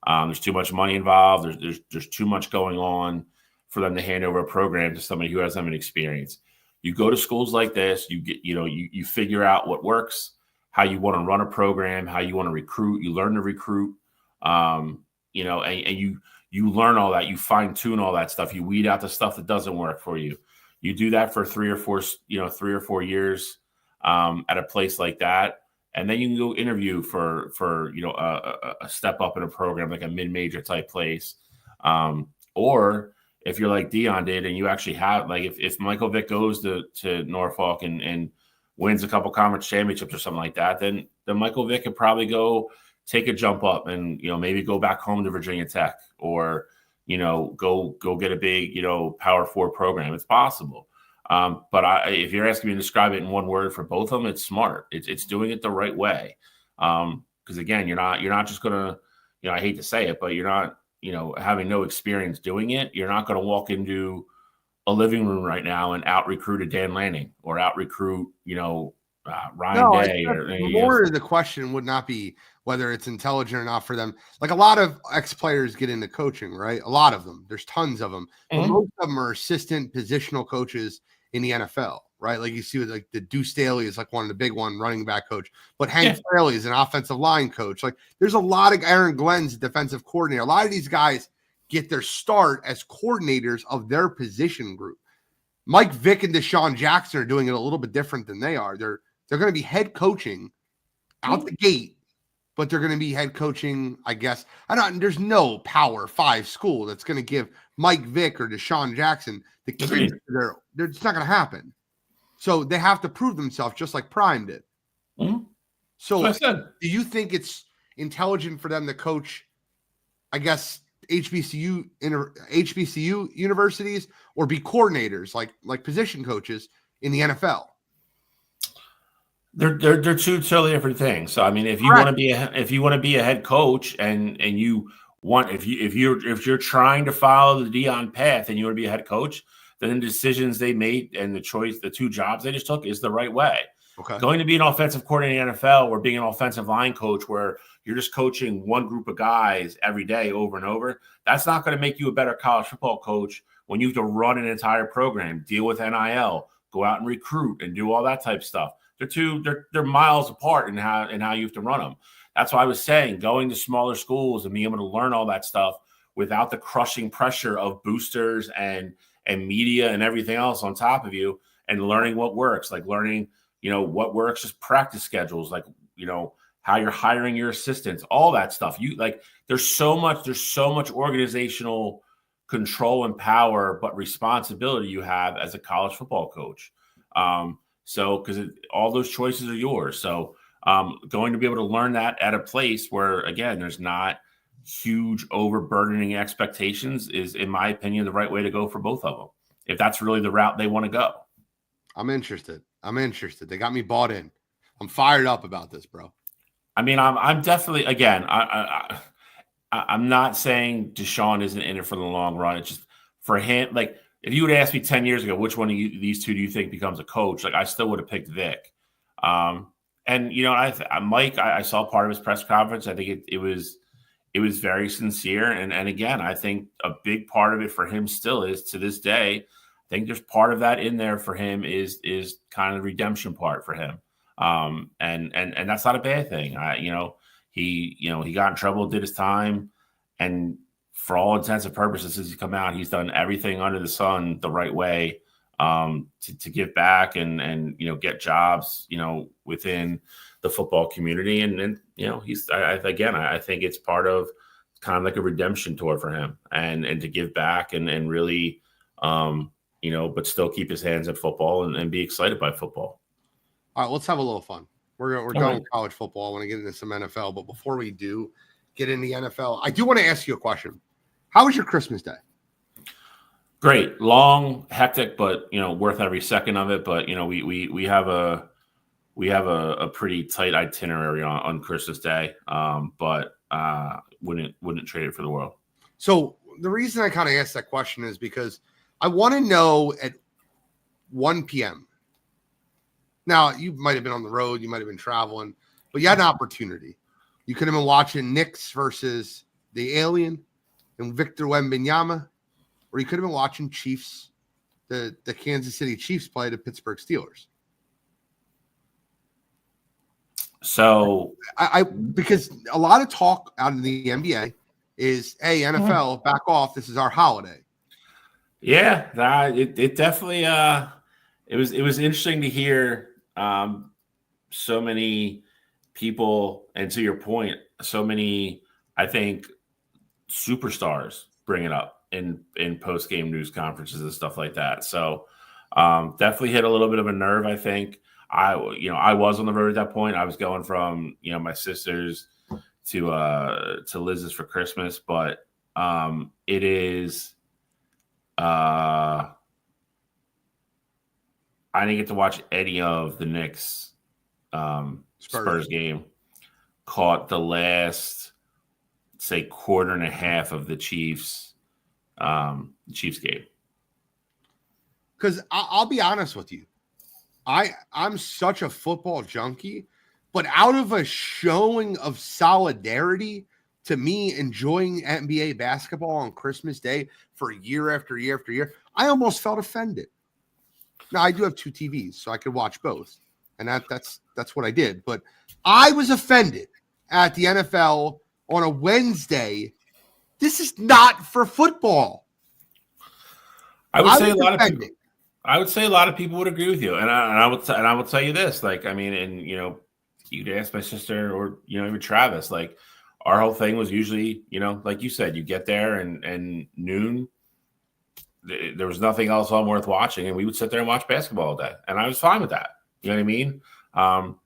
There's too much money involved. There's too much going on for them to hand over a program to somebody who has some experience. You go to schools like this, you figure out what works, how you want to run a program, how you want to recruit. You learn to recruit, and you learn all that. You fine tune all that stuff. You weed out the stuff that doesn't work for you. You do that for 3 or 4 years at a place like that. And then you can go interview for a step up in a program like a mid-major type place. Or if you're like Dion did and you actually have, like if Michael Vick goes to Norfolk and wins a couple conference championships or something like that, then Michael Vick could probably go take a jump up and, maybe go back home to Virginia Tech or, go get a big, Power 4 program. It's possible. But if you're asking me to describe it in one word for both of them, it's smart. It's doing it the right way. Because again, you're not just gonna, I hate to say it, but you're not, having no experience doing it. You're not going to walk into a living room right now and out recruit a Dan Lanning or out recruit, Ryan Day. More of the question would not be whether it's intelligent or not for them. Like a lot of ex-players get into coaching, right? A lot of them. There's tons of them. Mm-hmm. But most of them are assistant positional coaches in the NFL, right? Like you see with like the Deuce Staley is like one of the big one running back coach, but Hank Fraley is an offensive line coach. Like there's a lot of Aaron Glenn's defensive coordinator. A lot of these guys get their start as coordinators of their position group. Mike Vick and Deshaun Jackson are doing it a little bit different than they are. They're going to be head coaching out the gate, but they're going to be head coaching, I guess. There's no Power 5 school that's going to give Mike Vick or Deshaun Jackson the kids. It's not going to happen. So they have to prove themselves just like Prime did. Mm-hmm. So do you think it's intelligent for them to coach, I guess, HBCU universities or be coordinators like position coaches in the NFL? They're two totally different things. So I mean, if you want to be a head coach and you want if you're trying to follow the Dion path and you want to be a head coach, then the decisions they made and the two jobs they just took is the right way. Okay. Going to be an offensive coordinator in the NFL or being an offensive line coach where you're just coaching one group of guys every day over and over, that's not going to make you a better college football coach when you have to run an entire program, deal with NIL, go out and recruit and do all that type of stuff. They're miles apart in how you have to run them. That's why I was saying going to smaller schools and being able to learn all that stuff without the crushing pressure of boosters and media and everything else on top of you, and learning what works, like learning, what works, just practice schedules, like, how you're hiring your assistants, all that stuff. There's so much organizational control and power, but responsibility you have as a college football coach. So, because all those choices are yours. So, going to be able to learn that at a place where, again, there's not huge overburdening expectations is, in my opinion, the right way to go for both of them. If that's really the route they want to go. I'm interested. They got me bought in. I'm fired up about this, bro. I mean, I'm definitely, again, I'm not saying Deshaun isn't in it for the long run. It's just for him, like, if you would ask me 10 years ago, which one of these two do you think becomes a coach? Like, I still would have picked Vic. And, Mike, I saw part of his press conference. I think it was very sincere. And again, I think a big part of it for him still is, to this day, I think there's part of that in there for him is kind of the redemption part for him. And that's not a bad thing. He got in trouble, did his time, and for all intents and purposes, since he's come out, he's done everything under the sun the right way, to give back and get jobs, within the football community. And I think it's part of kind of like a redemption tour for him and to give back and really, but still keep his hands at football and be excited by football. All right, let's have a little fun. We're done with college football. I want to get into some NFL, but before we do get into the NFL, I do want to ask you a question. How was your Christmas day? Great, long, hectic, but worth every second of it. But we have a pretty tight itinerary on Christmas Day. But wouldn't trade it for the world. So the reason I kind of asked that question is because I want to know at 1 p.m. Now, you might have been on the road, you might have been traveling, but you had an opportunity. You could have been watching Knicks versus the Alien and Victor Wembanyama, or you could have been watching Chiefs, the Kansas City Chiefs play the Pittsburgh Steelers. So I because a lot of talk out of the NBA is, hey, NFL, back off. This is our holiday. Yeah, it definitely it was interesting to hear so many people, and to your point, so many, I think, superstars bring it up in post game news conferences and stuff like that. So definitely hit a little bit of a nerve. I think I was on the road at that point. I was going from my sister's to Liz's for Christmas, but it is. I didn't get to watch any of the Knicks Spurs game. Caught the last, say, quarter and a half of the Chiefs game. Because I'll be honest with you, I'm such a football junkie, but out of a showing of solidarity to me enjoying NBA basketball on Christmas Day for year after year after year, I almost felt offended. Now, I do have 2 TVs, so I could watch both, and that's what I did. But I was offended at the NFL on a Wednesday. This is not for football. I would say a lot of people. I would say a lot of people would agree with you, and I will tell you this. Like, I mean, and you'd ask my sister or even Travis. Like, our whole thing was usually, like you said, you get there and noon. There was nothing else on worth watching, and we would sit there and watch basketball all day, and I was fine with that. You know what I mean? NFL,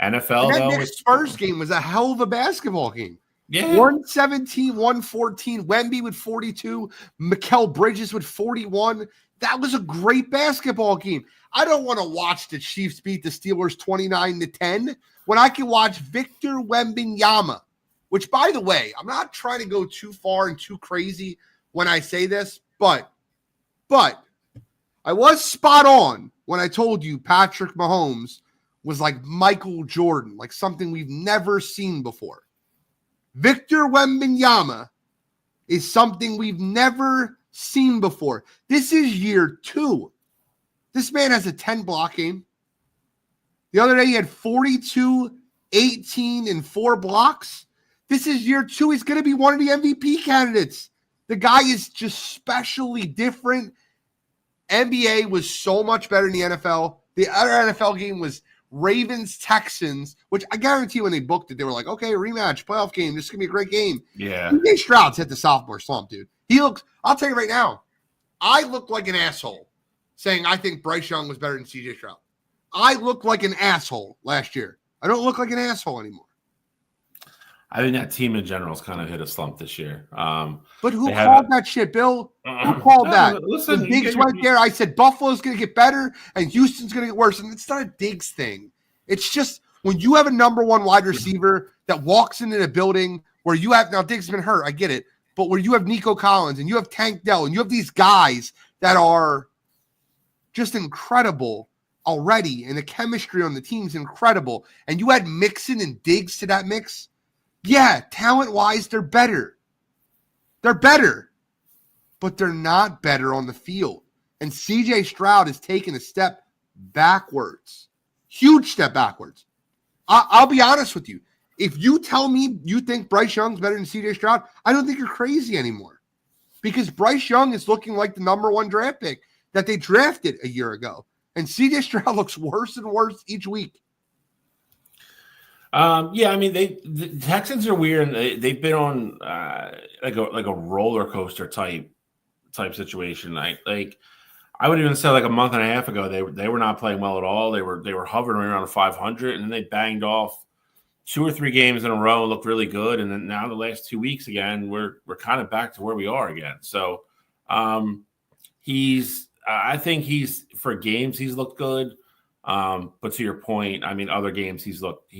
and that Knicks Spurs game was a hell of a basketball game. Yeah, 117, 114. Wemby with 42. Mikal Bridges with 41. That was a great basketball game. I don't want to watch the Chiefs beat the Steelers 29-10 when I can watch Victor Wembanyama, which, by the way, I'm not trying to go too far and too crazy when I say this, but I was spot on when I told you Patrick Mahomes was like Michael Jordan, like something we've never seen before. Victor Wembanyama is something we've never seen before. This is year 2. This man has a 10-block game. The other day he had 42, 18, and 4 blocks. This is year 2. He's going to be one of the MVP candidates. The guy is just specially different. NBA was so much better than the NFL. The other NFL game was Ravens-Texans, which I guarantee when they booked it, they were like, okay, rematch, playoff game. This is going to be a great game. Yeah. DJ Stroud's hit the sophomore slump, dude. He looks, I'll tell you right now, I look like an asshole saying I think Bryce Young was better than CJ Stroud. I look like an asshole last year. I don't look like an asshole anymore. I think that team in general has kind of hit a slump this year. But who called that shit, Bill? Who called that? Listen, when Diggs went there, I said Buffalo's going to get better and Houston's going to get worse. And it's not a Diggs thing. It's just when you have a number 1 wide receiver that walks into the building where you have – now Diggs has been hurt, I get it. But where you have Nico Collins and you have Tank Dell and you have these guys that are just incredible already, and the chemistry on the team's incredible, and you add Mixon and Diggs to that mix, yeah, talent-wise, they're better. They're better. But they're not better on the field. And CJ Stroud has taken a step backwards. Huge step backwards. I'll be honest with you. If you tell me you think Bryce Young's better than CJ Stroud, I don't think you're crazy anymore. Because Bryce Young is looking like the number 1 draft pick that they drafted a year ago. And CJ Stroud looks worse and worse each week. Yeah, I mean, the Texans are weird, and they've been on like a roller coaster type situation. I would even say like a month and a half ago, they were not playing well at all. They were hovering around 500, and then they banged off 2 or 3 games in a row, looked really good, and then now the last 2 weeks again, we're kind of back to where we are again. So I think for games he's looked good, but to your point, I mean, other games he's looked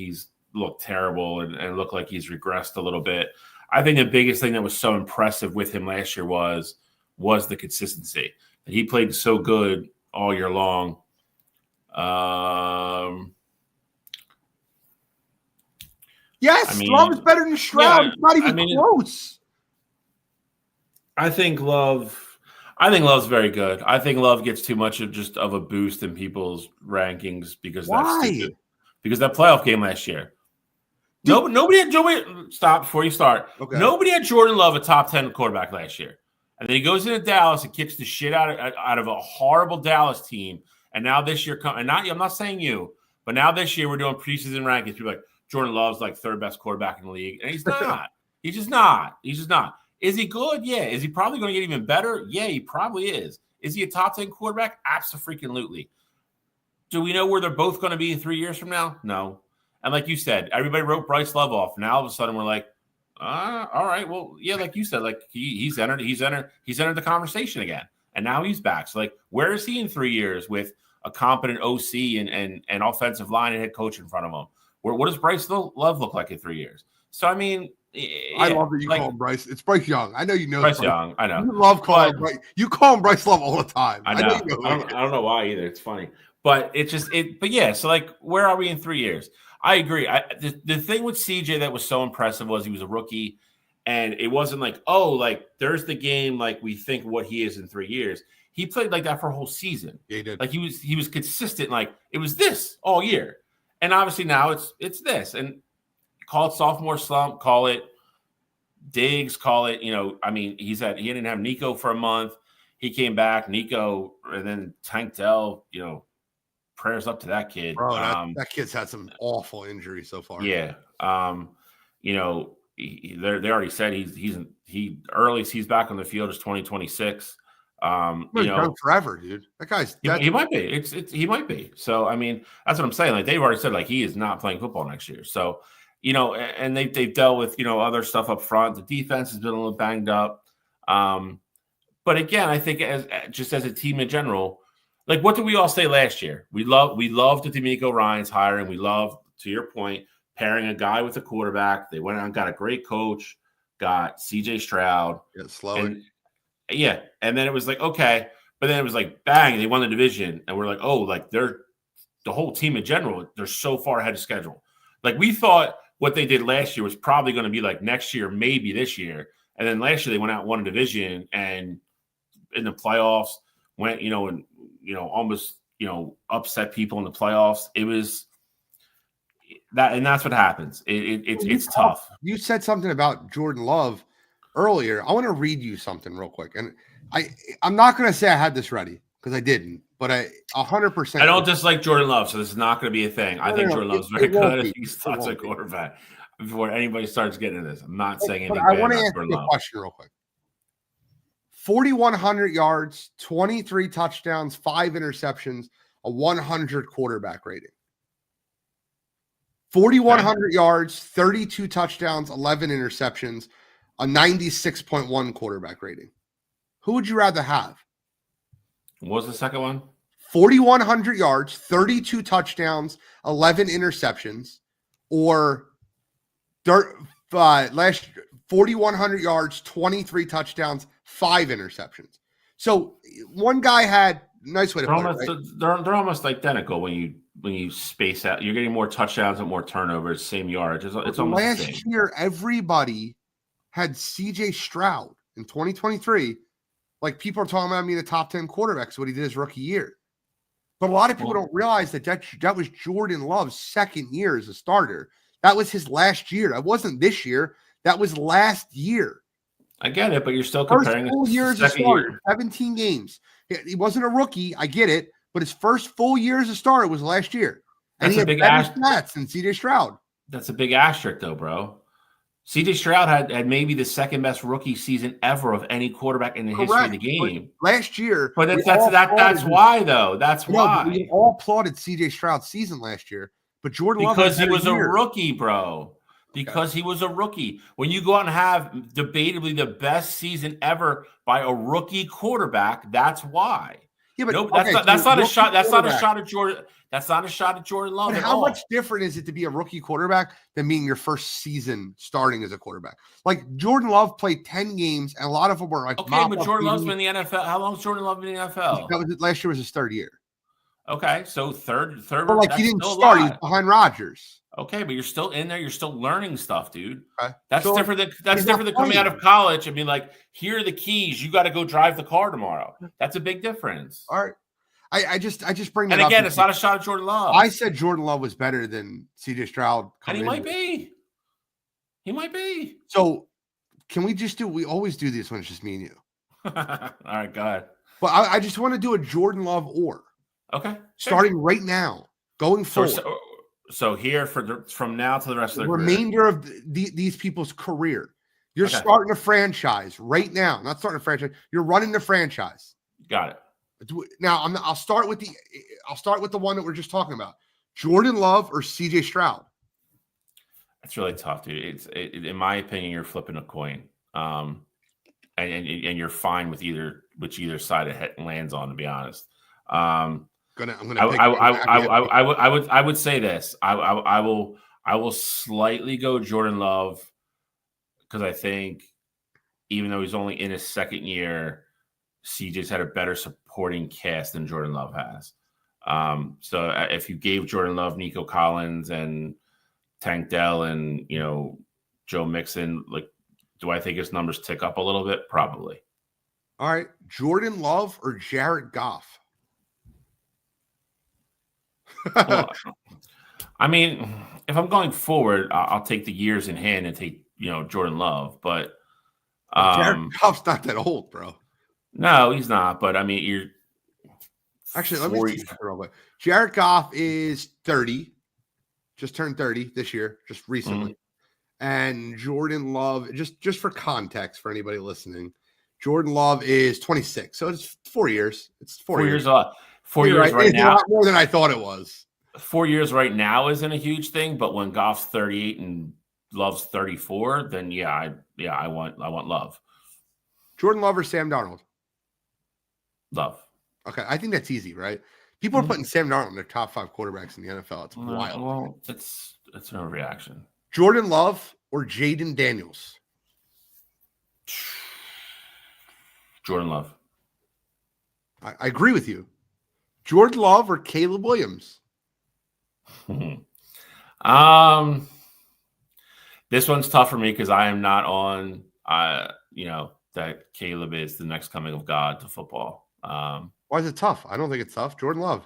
looked terrible and looked like he's regressed a little bit. I think the biggest thing that was so impressive with him last year was the consistency. He played so good all year long. Yes, Love is better than Stroud. It's not even close. I think Love's very good. I think Love gets too much of a boost in people's rankings because that's stupid. Because that playoff game last year. Nobody had stop before you start. Okay. Nobody had Jordan Love a top 10 quarterback last year. And then he goes into Dallas and kicks the shit out of a horrible Dallas team. And now this year, I'm not saying you, but now this year we're doing preseason rankings. People are like, Jordan Love's like third best quarterback in the league. And he's not. He's just not. Is he good? Yeah. Is he probably going to get even better? Yeah, he probably is. Is he a top 10 quarterback? Absolutely. Do we know where they're both going to be in 3 years from now? No. And like you said, everybody wrote Bryce Love off. Now all of a sudden we're like, all right, well, yeah, like you said, like he's entered the conversation again. And now he's back. So like, where is he in 3 years with a competent OC and offensive line and head coach in front of him? What does Bryce Love look like in 3 years? So I mean, yeah, I love that you call him Bryce. It's Bryce Young. I know you know Bryce Young. I know. You love calling him Bryce. You call him Bryce Love all the time. I know. I don't know why either. It's funny. But but yeah, so like, where are we in 3 years? I agree. The thing with CJ that was so impressive was he was a rookie, and it wasn't like, oh, like there's the game, like we think what he is in 3 years. He played like that for a whole season. Yeah, he did. Like he was consistent. Like it was this all year, and obviously now it's this. And call it sophomore slump, call it Diggs, call it. I mean, he didn't have Nico for a month. He came back, Nico, and then Tank Dell. Prayers up to that kid. Bro, that kid's had some awful injuries so far. Yeah. They already said he earliest he's back on the field is 2026. He's done forever, dude. That guy's he might be. He might be. So I mean, that's what I'm saying. Like they've already said, like he is not playing football next year. So and they've dealt with other stuff up front. The defense has been a little banged up. But again, I think as a team in general. Like, what did we all say last year? We loved the D'Amico Ryans hiring. We loved, to your point, pairing a guy with a quarterback. They went out and got a great coach, got C.J. Stroud. Yeah, slow. And then it was like, okay. But then it was like, bang, they won the division. And we're like, oh, like the whole team in general, they're so far ahead of schedule. Like, we thought what they did last year was probably going to be like next year, maybe this year. And then last year they went out and won a division and in the playoffs went, almost, upset people in the playoffs. It was that, and that's what happens. It's tough. You said something about Jordan Love earlier. I want to read you something real quick. And I'm not going to say I had this ready because I didn't, but 100%. I don't dislike Jordan Love, so this is not going to be a thing. I think Jordan Love's very good. He's such a quarterback. Before anybody starts getting into this, I'm not saying anything bad about Jordan Love. I want to ask you a question real quick. 4,100 yards, 23 touchdowns, 5 interceptions, a 100 quarterback rating. 4,100 yards, 32 touchdowns, 11 interceptions, a 96.1 quarterback rating. Who would you rather have? What was the second one? 4,100 yards, 32 touchdowns, 11 interceptions, or last 4,100 yards, 23 touchdowns, 5 interceptions. So one guy had nice way to put it. Right? They're almost identical when you space out. You're getting more touchdowns and more turnovers, same yardage. It's almost last the same. Year. Everybody had C.J. Stroud in 2023. Like people are talking about him being the top 10 quarterbacks. What he did his rookie year, but a lot of people don't realize that was Jordan Love's second year as a starter. That was his last year. That wasn't this year. That was last year. I get it, but you're still comparing first full year as a starter, 17 games. He wasn't a rookie. I get it, but his first full year as a starter was last year. And he had better stats than C.J. Stroud. That's a big asterisk, though, bro. C.J. Stroud had maybe the second best rookie season ever of any quarterback in the history of the game. But last year. But that's why, though. That's why. We all applauded C.J. Stroud's season last year. But Jordan Love because he was a rookie, bro. Because he was a rookie. When you go out and have debatably the best season ever by a rookie quarterback, that's why. Yeah, but nope, okay, that's not a rookie shot. That's not a quarterback. shot at Jordan. That's not a shot at Jordan Love But at how all. much different is it to be a rookie quarterback than being your first season starting as a quarterback? Like Jordan Love played 10 games, and a lot of them were like Okay, but Jordan Love's been in the NFL. How long has Jordan Love been in the NFL? That was last year was his third year. Okay, so third, But like he that's didn't still a start; he was lot. behind Rodgers. Okay, but you're still in there. You're still learning stuff, dude. Okay. That's So, different than coming playing. out of college and being like, "Here are the keys. You got to go drive the car tomorrow." That's a big difference. All right. I just bring that And up. again, it's not a shot at Jordan Love. I said Jordan Love was better than CJ Stroud. And he might be. He might be. So can we just do? We always do this when it's just me and you. All right, go ahead. But I just want to do a Jordan Love or. Okay. Starting right now, going forward. So here from now to the rest of the remainder of these people's career. You're starting a franchise right now. Not starting a franchise. You're running the franchise. Got it. Now I'll start with the one that we're just talking about. Jordan Love or CJ Stroud. It's really tough, dude. In my opinion, you're flipping a coin. And you're fine with either side it lands on, to be honest. I would say this. I will slightly go Jordan Love because I think even though he's only in his second year, CJ's had a better supporting cast than Jordan Love has. So if you gave Jordan Love, Nico Collins, and Tank Dell, and Joe Mixon, like, do I think his numbers tick up a little bit? Probably. All right, Jordan Love or Jared Goff? Well, I mean, if I'm going forward, I'll take the years in hand and take Jordan Love. But Jared Goff's not that old, bro. No, he's not. But I mean, you're actually let me see real quick. Jared Goff is 30, just turned 30 this year, just recently. And Jordan Love, just for context for anybody listening, Jordan Love is 26, so it's 4 years. It's 4 years. 4 years right now. A lot more than I thought it was. 4 years right now isn't a huge thing, but when Goff's 38 and Love's 34, then I want Love. Jordan Love or Sam Darnold? Love. Okay, I think that's easy, right? People are putting Sam Darnold in their top 5 quarterbacks in the NFL. It's wild. Well, it's no reaction. Jordan Love or Jaden Daniels? Jordan Love. I agree with you. Jordan Love or Caleb Williams? This one's tough for me because I am not on that Caleb is the next coming of God to football. Why is it tough? I don't think it's tough. Jordan Love.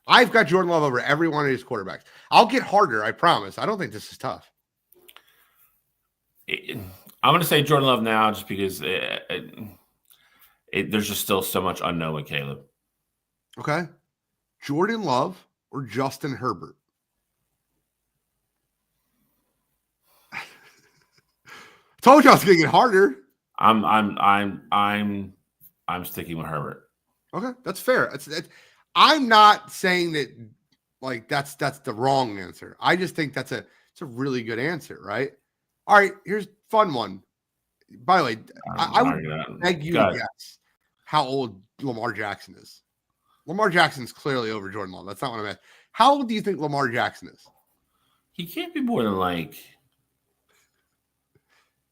I've got Jordan Love over every one of these quarterbacks. I'll get harder, I promise. I don't think this is tough. I'm going to say Jordan Love now just because there's just still so much unknown with Caleb. Okay. Jordan Love or Justin Herbert? Told you I was going to get harder. I'm sticking with Herbert. Okay, that's fair. I'm not saying that like that's the wrong answer. I just think it's a really good answer, right? All right, here's a fun one. By the way, I would beg you to guess how old Lamar Jackson is. Lamar Jackson's clearly over Jordan Love. That's not what I'm asking. How old do you think Lamar Jackson is? He can't be more than like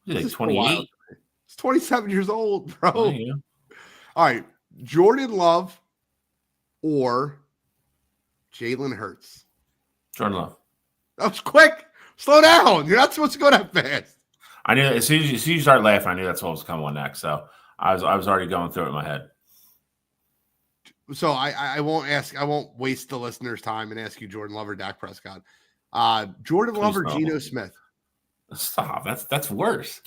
28. He's 27 years old, bro. Oh, yeah. All right, Jordan Love or Jalen Hurts? Jordan Love. That was quick. Slow down. You're not supposed to go that fast. I knew as soon as you started laughing, I knew that's what was coming next. So I was already going through it in my head. So I won't waste the listeners' time and ask you Jordan Love or Dak Prescott. Jordan Love or Geno Smith? Stop. That's worse.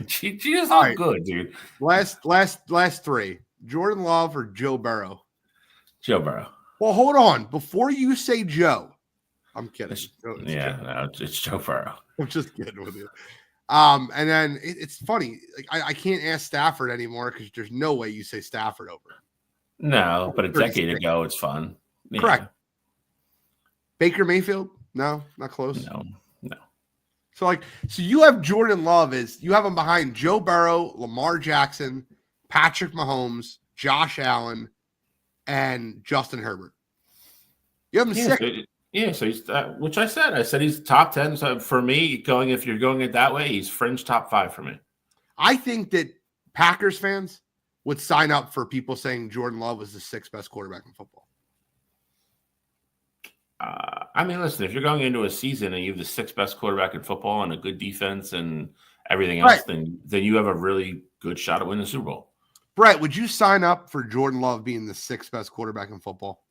Geno's not good, dude. Last three. Jordan Love or Joe Burrow? Joe Burrow. Well, hold on. Before you say Joe, I'm kidding. It's Joe Burrow. I'm just kidding with you. And then it's funny. Like I can't ask Stafford anymore because there's no way you say Stafford over him. No, but a decade ago, it's fun. Yeah. Correct. Baker Mayfield? No, not close. No. So you have Jordan Love you have him behind Joe Burrow, Lamar Jackson, Patrick Mahomes, Josh Allen, and Justin Herbert. You have him Yeah, six. so he's which I said he's top 10. So for me, if you're going it that way, he's fringe top 5 for me. I think that Packers fans would sign up for people saying Jordan Love was the 6th best quarterback in football. I mean, listen, if you're going into a season and you have the 6th best quarterback in football and a good defense and everything else, then you have a really good shot at winning the Super Bowl. Brett, would you sign up for Jordan Love being the 6th best quarterback in football?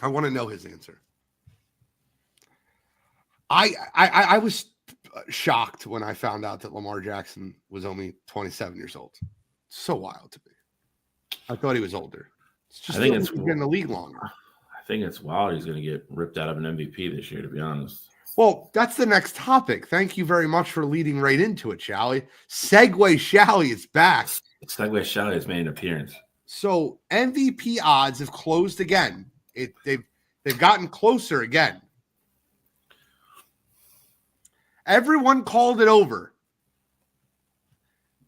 I want to know his answer. I was shocked when I found out that Lamar Jackson was only 27 years old. So wild to me. I thought he was older. It's just he's been in the league longer. I think it's wild he's going to get ripped out of an MVP this year, to be honest. Well, that's the next topic. Thank you very much for leading right into it, Shally. Segway Shally is back. Segway Shally has made an appearance. So MVP odds have closed again. They've gotten closer again. Everyone called it over.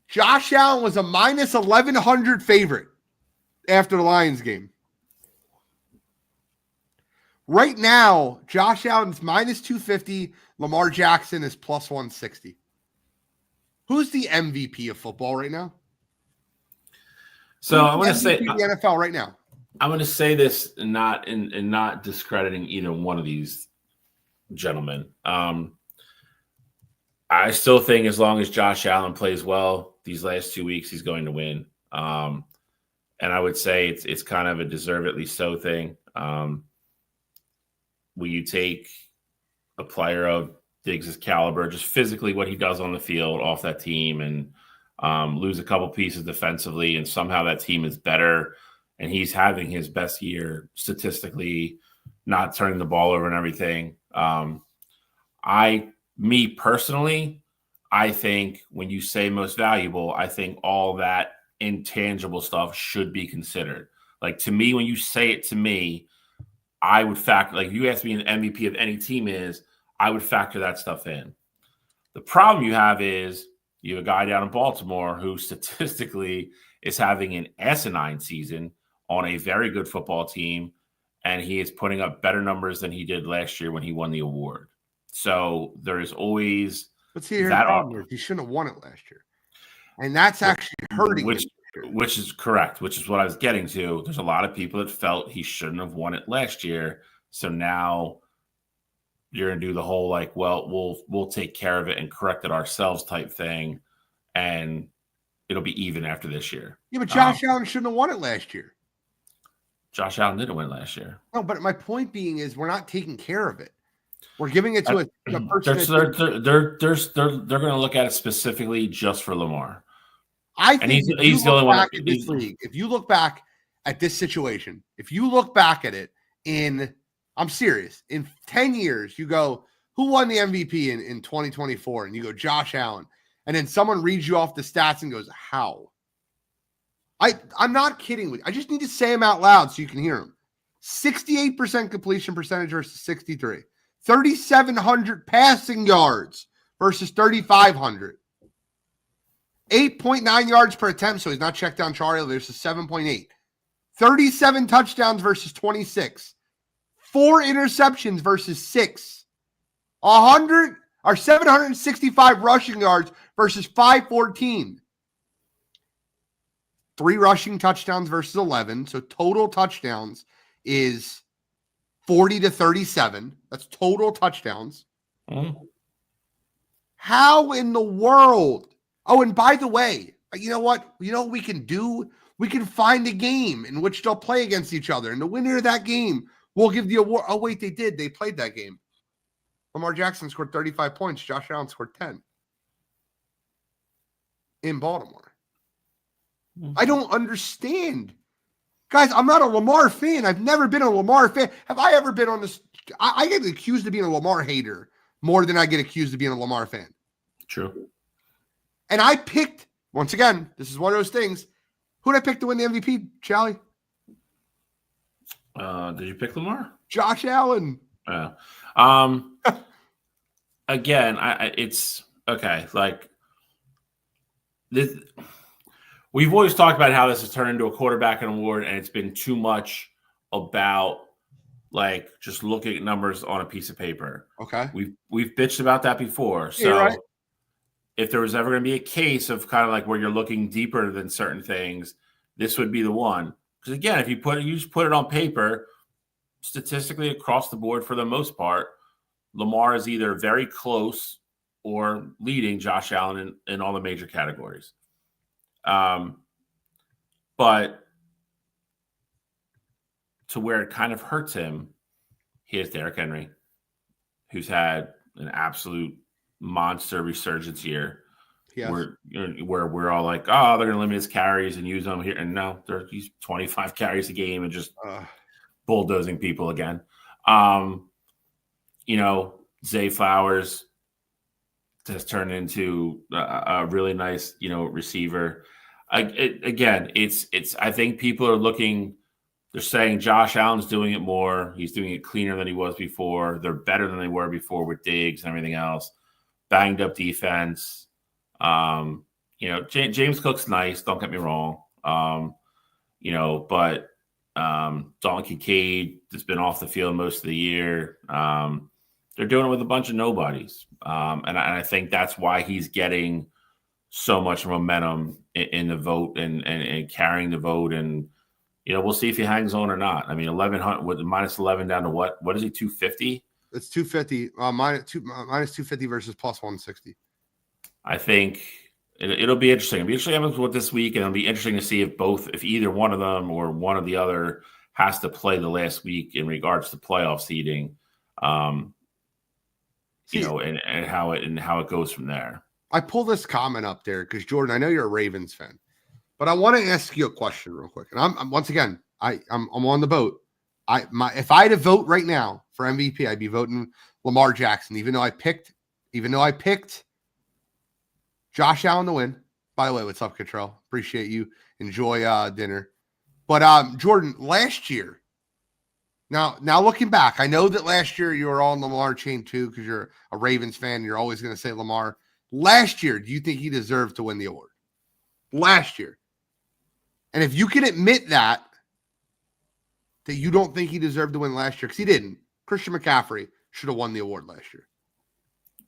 Josh Allen was a minus 1,100 favorite after the Lions game. Right now, Josh Allen's minus 250. Lamar Jackson is plus 160. Who's the MVP of football right now? So I want to say the NFL right now. I'm going to say this and not discrediting either one of these gentlemen. I still think as long as Josh Allen plays well these last 2 weeks, he's going to win. And I would say it's kind of a deservedly so thing. When you take a player of Diggs' caliber, just physically what he does on the field off that team and lose a couple pieces defensively, and somehow that team is better and he's having his best year statistically, not turning the ball over and everything. Me personally, I think when you say most valuable, I think all that intangible stuff should be considered. Like, to me, when you say it to me, I would factor, like, if you ask me an MVP of any team is, I would factor that stuff in. The problem you have is you have a guy down in Baltimore who statistically is having an asinine season on a very good football team, and he is putting up better numbers than he did last year when he won the award. So there is always that. He shouldn't have won it last year. And that's actually hurting him. Which is correct, which is what I was getting to. There's a lot of people that felt he shouldn't have won it last year. So now you're going to do the whole, like, well, we'll take care of it and correct it ourselves type thing, and it'll be even after this year. Yeah, but Josh Allen shouldn't have won it last year. Josh Allen didn't win last year. No, but my point being is we're not taking care of it. We're giving it to a person. They're going to look at it specifically just for Lamar. I think he's the only one. If you look back at this situation, if you look back at it I'm serious, in 10 years, you go, who won the MVP in 2024? And you go, Josh Allen. And then someone reads you off the stats and goes, how? I'm not kidding with you. I just need to say them out loud so you can hear them. 68% completion percentage versus 63. 3,700 passing yards versus 3,500. 8.9 yards per attempt, so he's not checked down Charlie. There's a 7.8. 37 touchdowns versus 26. 4 interceptions versus 6. 765 rushing yards versus 514. 3 rushing touchdowns versus 11. So total touchdowns is 40 to 37. That's total touchdowns. Mm-hmm. How in the world? Oh, and by the way, you know what? You know what we can do? We can find a game in which they'll play against each other. And the winner of that game will give the award. Oh, wait, they did. They played that game. Lamar Jackson scored 35 points. Josh Allen scored 10 in Baltimore. Mm-hmm. I don't understand. Guys, I'm not a Lamar fan. I've never been a Lamar fan. Have I ever been on this? I get accused of being a Lamar hater more than I get accused of being a Lamar fan. True. And I picked, once again, this is one of those things. Who did I pick to win the MVP, Charlie? Did you pick Lamar? Josh Allen. Again, it's okay. Like this, We've always talked about how this has turned into a quarterback award, and it's been too much about like just looking at numbers on a piece of paper. Okay. We've bitched about that before. Yeah, you're right. If there was ever going to be a case of kind of like where you're looking deeper than certain things, this would be the one. Because again, if you just put it on paper, statistically across the board for the most part, Lamar is either very close or leading Josh Allen in all the major categories. But to where it kind of hurts him, he has Derrick Henry, who's had an absolute monster resurgence year. Yes. Where we're all like, oh, they're going to limit his carries and use them here. And no, he's 25 carries a game and just bulldozing people again. Zay Flowers has turned into a really nice, receiver. I think people are looking, they're saying Josh Allen's doing it more. He's doing it cleaner than he was before. They're better than they were before with Diggs and everything else. Banged up defense. James Cook's nice. Don't get me wrong. But Dalton Kincaid has been off the field most of the year. They're doing it with a bunch of nobodies. And I think that's why he's getting so much momentum in the vote and carrying the vote. And, we'll see if he hangs on or not. I mean, 1,100 with minus 11 down to what? What is he, 250? It's 250, minus 250 versus plus 160. I think it'll be interesting. It'll be interesting with this week, and it'll be interesting to see if either one of them or one or the other has to play the last week in regards to playoff seeding. And how it goes from there. I pull this comment up there because Jordan, I know you're a Ravens fan, but I want to ask you a question real quick. And I'm once again, I'm on the boat. If I had to vote right now for MVP, I'd be voting Lamar Jackson, even though I picked Josh Allen to win. By the way, what's up, Cottrell? Appreciate you. Enjoy dinner. But Jordan, last year, now looking back, I know that last year you were all on the Lamar chain too because you're a Ravens fan. You're always going to say Lamar. Last year, do you think he deserved to win the award? Last year. And if you can admit that you don't think he deserved to win last year, because he didn't. Christian McCaffrey should have won the award last year.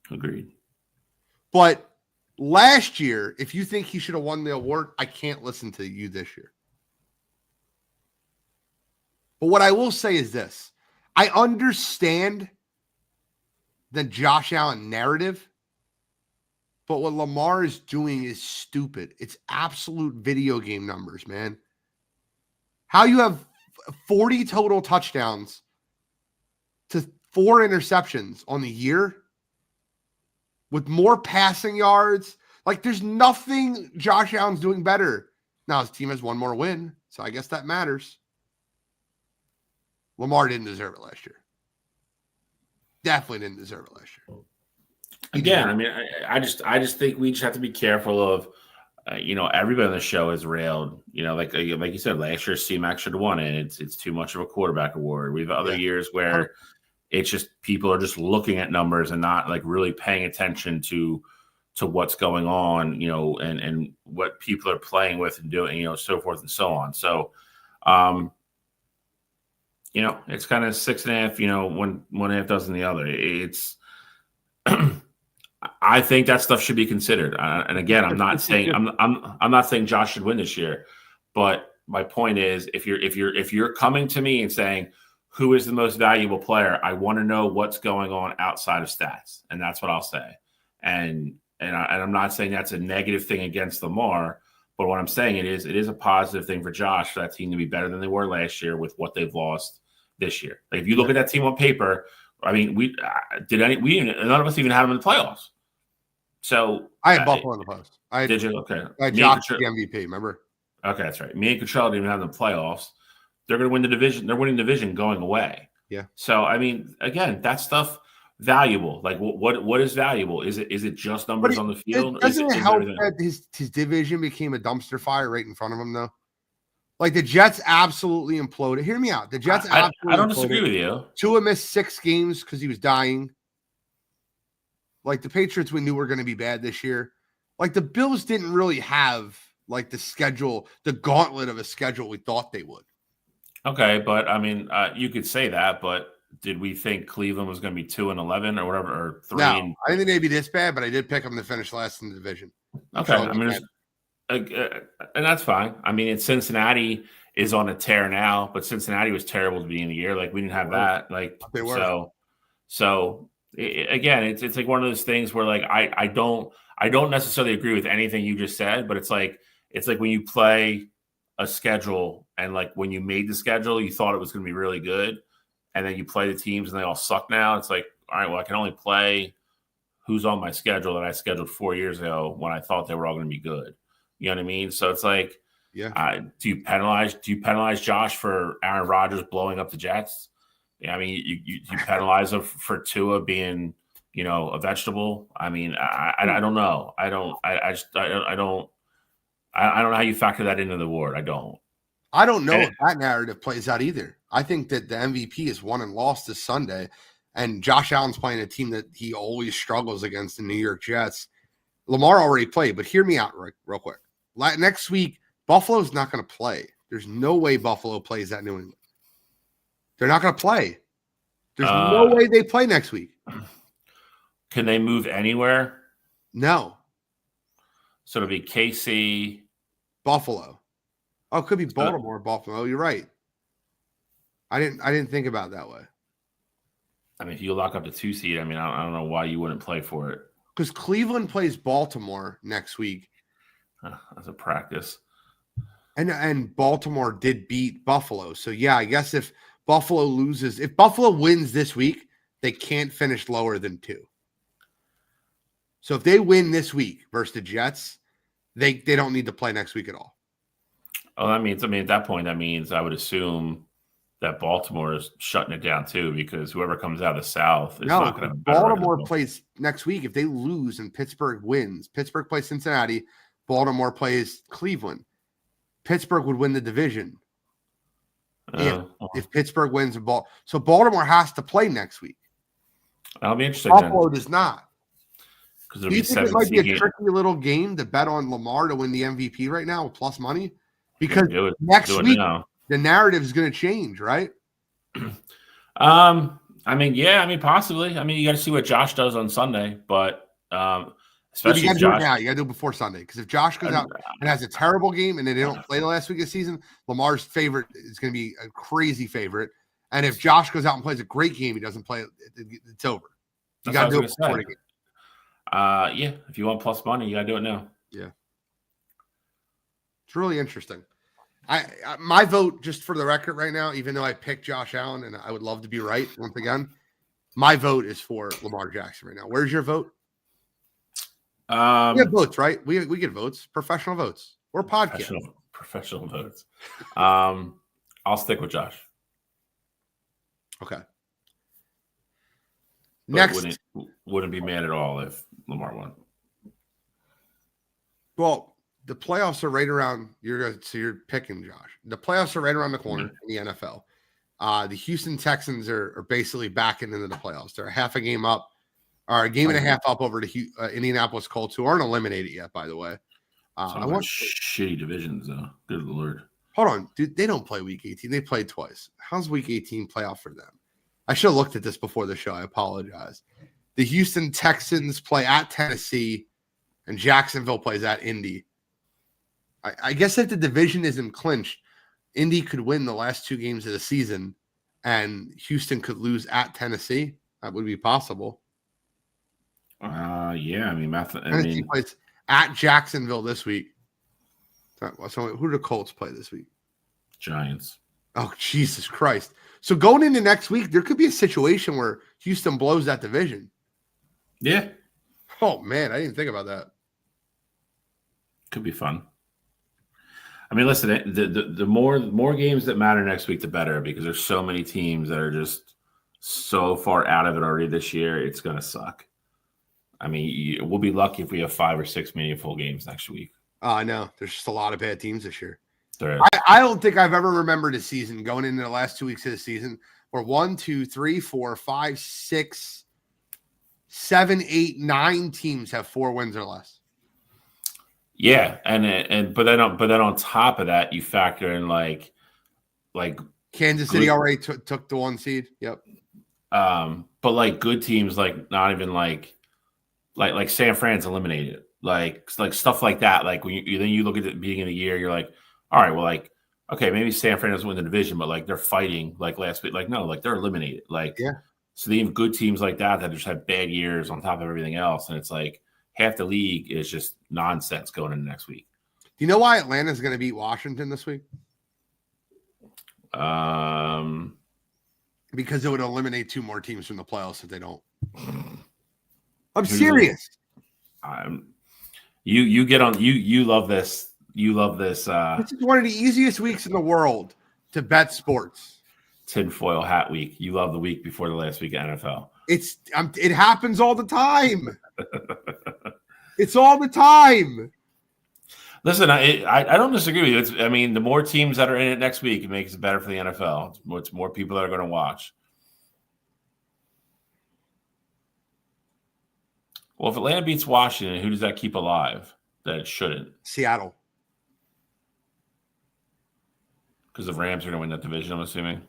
Agreed. But last year, if you think he should have won the award, I can't listen to you this year. But what I will say is this. I understand the Josh Allen narrative, but what Lamar is doing is stupid. It's absolute video game numbers, man. How you have 40 total touchdowns to 4 interceptions on the year with more passing yards. Like, there's nothing Josh Allen's doing better. Now, his team has one more win, so I guess that matters. Lamar didn't deserve it last year. Definitely didn't deserve it last year. Again, I mean, I just think we just have to be careful of, everybody on the show has railed, like you said, last year C-Mac should have won it. It's too much of a quarterback award. We have other years where it's just people are just looking at numbers and not like really paying attention to what's going on, and what people are playing with and doing, so forth and so on. So, it's kind of 6.5, one half dozen the other. It's, I think that stuff should be considered. And again, I'm not saying I'm not saying Josh should win this year, but my point is, if you're coming to me and saying who is the most valuable player, I want to know what's going on outside of stats, and that's what I'll say. And I'm not saying that's a negative thing against Lamar, but what I'm saying it is a positive thing for Josh for that team to be better than they were last year with what they've lost this year. Like, if you look at that team on paper, I mean, none of us even had them in the playoffs. So I had Buffalo in the post. Did you? Okay. I had Josh the MVP. Remember? Okay, that's right. Me and Cottrell didn't even have them in the playoffs. They're going to win the division. They're winning the division going away. Yeah. So I mean, again, that stuff valuable. Like, what is valuable? Is it just numbers on the field? Doesn't it help that his division became a dumpster fire right in front of him, though? Like, the Jets absolutely imploded. Hear me out. The Jets absolutely I don't disagree with you. Tua missed 6 games because he was dying. Like, the Patriots we knew were going to be bad this year. Like, the Bills didn't really have like the schedule, the gauntlet of a schedule we thought they would. Okay, but I mean, you could say that, but did we think Cleveland was going to be 2-11 or whatever, or 3? No, I didn't think they'd be this bad, but I did pick them to finish last in the division. Okay, I mean, and that's fine. I mean, Cincinnati is on a tear now, but Cincinnati was terrible at the beginning of the year. Like, we didn't have that. Like, they were. So again, it's like one of those things where like I don't necessarily agree with anything you just said, but it's like when you play a schedule and like when you made the schedule, you thought it was going to be really good, and then you play the teams and they all suck now. It's like, all right, well, I can only play who's on my schedule that I scheduled 4 years ago when I thought they were all going to be good. You know what I mean? So it's like, yeah. Do you penalize Josh for Aaron Rodgers blowing up the Jets? I mean, you penalize him for Tua being, a vegetable. I mean, I don't know. I don't know how you factor that into the award. I don't know if that narrative plays out either. I think that the MVP is won and lost this Sunday, and Josh Allen's playing a team that he always struggles against, the New York Jets. Lamar already played, but hear me out real quick. Next week, Buffalo's not going to play. There's no way Buffalo plays at New England. They're not going to play. There's no way they play next week. Can they move anywhere? No. So it'll be KC. Buffalo. Oh, it could be Baltimore, Buffalo. You're right. I didn't think about it that way. I mean, if you lock up the 2 seed, I mean, I don't know why you wouldn't play for it. Because Cleveland plays Baltimore next week. As a practice. And Baltimore did beat Buffalo. So, yeah, I guess if Buffalo wins this week, they can't finish lower than 2. So if they win this week versus the Jets, they don't need to play next week at all. Oh, that means, at that point, that means I would assume that Baltimore is shutting it down too, because whoever comes out of the South is not going to have Baltimore plays next week. If they lose and Pittsburgh wins, Pittsburgh plays Cincinnati, Baltimore plays Cleveland. Pittsburgh would win the division. If Pittsburgh wins so Baltimore has to play next week. That'll be interesting. Buffalo does not. Because do you think it might be a tricky little game to bet on Lamar to win the MVP right now with plus money? Because next week the narrative is going to change, right? I mean, possibly. I mean, you got to see what Josh does on Sunday, but especially if Josh. You got to do it before Sunday, because if Josh goes out and has a terrible game and they don't play the last week of the season, Lamar's favorite is going to be a crazy favorite. And if Josh goes out and plays a great game, he doesn't play, it's over. You got to do it before the game. Yeah, if you want plus money, you got to do it now. Yeah. It's really interesting. My vote, just for the record right now, even though I picked Josh Allen and I would love to be right once again, my vote is for Lamar Jackson right now. Where's your vote? We have votes, right? We get votes, professional votes. We're podcast. Professional votes. I'll stick with Josh. Okay. But next, wouldn't be mad at all if Lamar won. Well, the playoffs are right around. So you're picking Josh. The playoffs are right around the corner in the NFL. The Houston Texans are basically backing into the playoffs. They're a half a game up, or a game and a half up over to Indianapolis Colts, who aren't eliminated yet, by the way. I want shitty divisions, though. Good Lord. Hold on, dude. They don't play Week 18. They played twice. How's Week 18 playoff for them? I should have looked at this before the show. I apologize. The Houston Texans play at Tennessee, and Jacksonville plays at Indy. I guess if the division isn't clinched, Indy could win the last 2 games of the season, and Houston could lose at Tennessee. That would be possible. Yeah. I mean, Tennessee plays at Jacksonville this week. So who do the Colts play this week? Giants. Oh, Jesus Christ. So going into next week, there could be a situation where Houston blows that division. Yeah. Oh, man, I didn't think about that. Could be fun. I mean, listen, the more games that matter next week, the better, because there's so many teams that are just so far out of it already this year. It's going to suck. I mean, we'll be lucky if we have 5 or 6 meaningful games next week. I know. There's just a lot of bad teams this year. I don't think I've ever remembered a season going into the last 2 weeks of the season where 1, 2, 3, 4, 5, 6, 7, 8, 9 teams have 4 wins or less. Yeah, and but then on top of that, you factor in like Kansas City already took the 1 seed. Yep. But like good teams, like not even like San Fran's eliminated, like stuff like that. Like when you look at the beginning of the year, you're like, all right, well, like okay, maybe San Fran doesn't win the division, but like they're fighting like last week. Like no, like they're eliminated. Like Yeah. So they have good teams like that just have bad years on top of everything else, and it's like half the league is just nonsense going into next week. Do you know why Atlanta's going to beat Washington this week? Because it would eliminate 2 more teams from the playoffs if they don't. I'm serious. You get on. You love this. You love this. This is one of the easiest weeks in the world to bet sports. Tinfoil hat week. You love the week before the last week of NFL. It happens all the time. It's all the time. Listen, I don't disagree with you. I mean, the more teams that are in it next week, it makes it better for the NFL. It's more people that are going to watch. Well, if Atlanta beats Washington, who does that keep alive that it shouldn't? Seattle. Because the Rams are going to win that division, I'm assuming.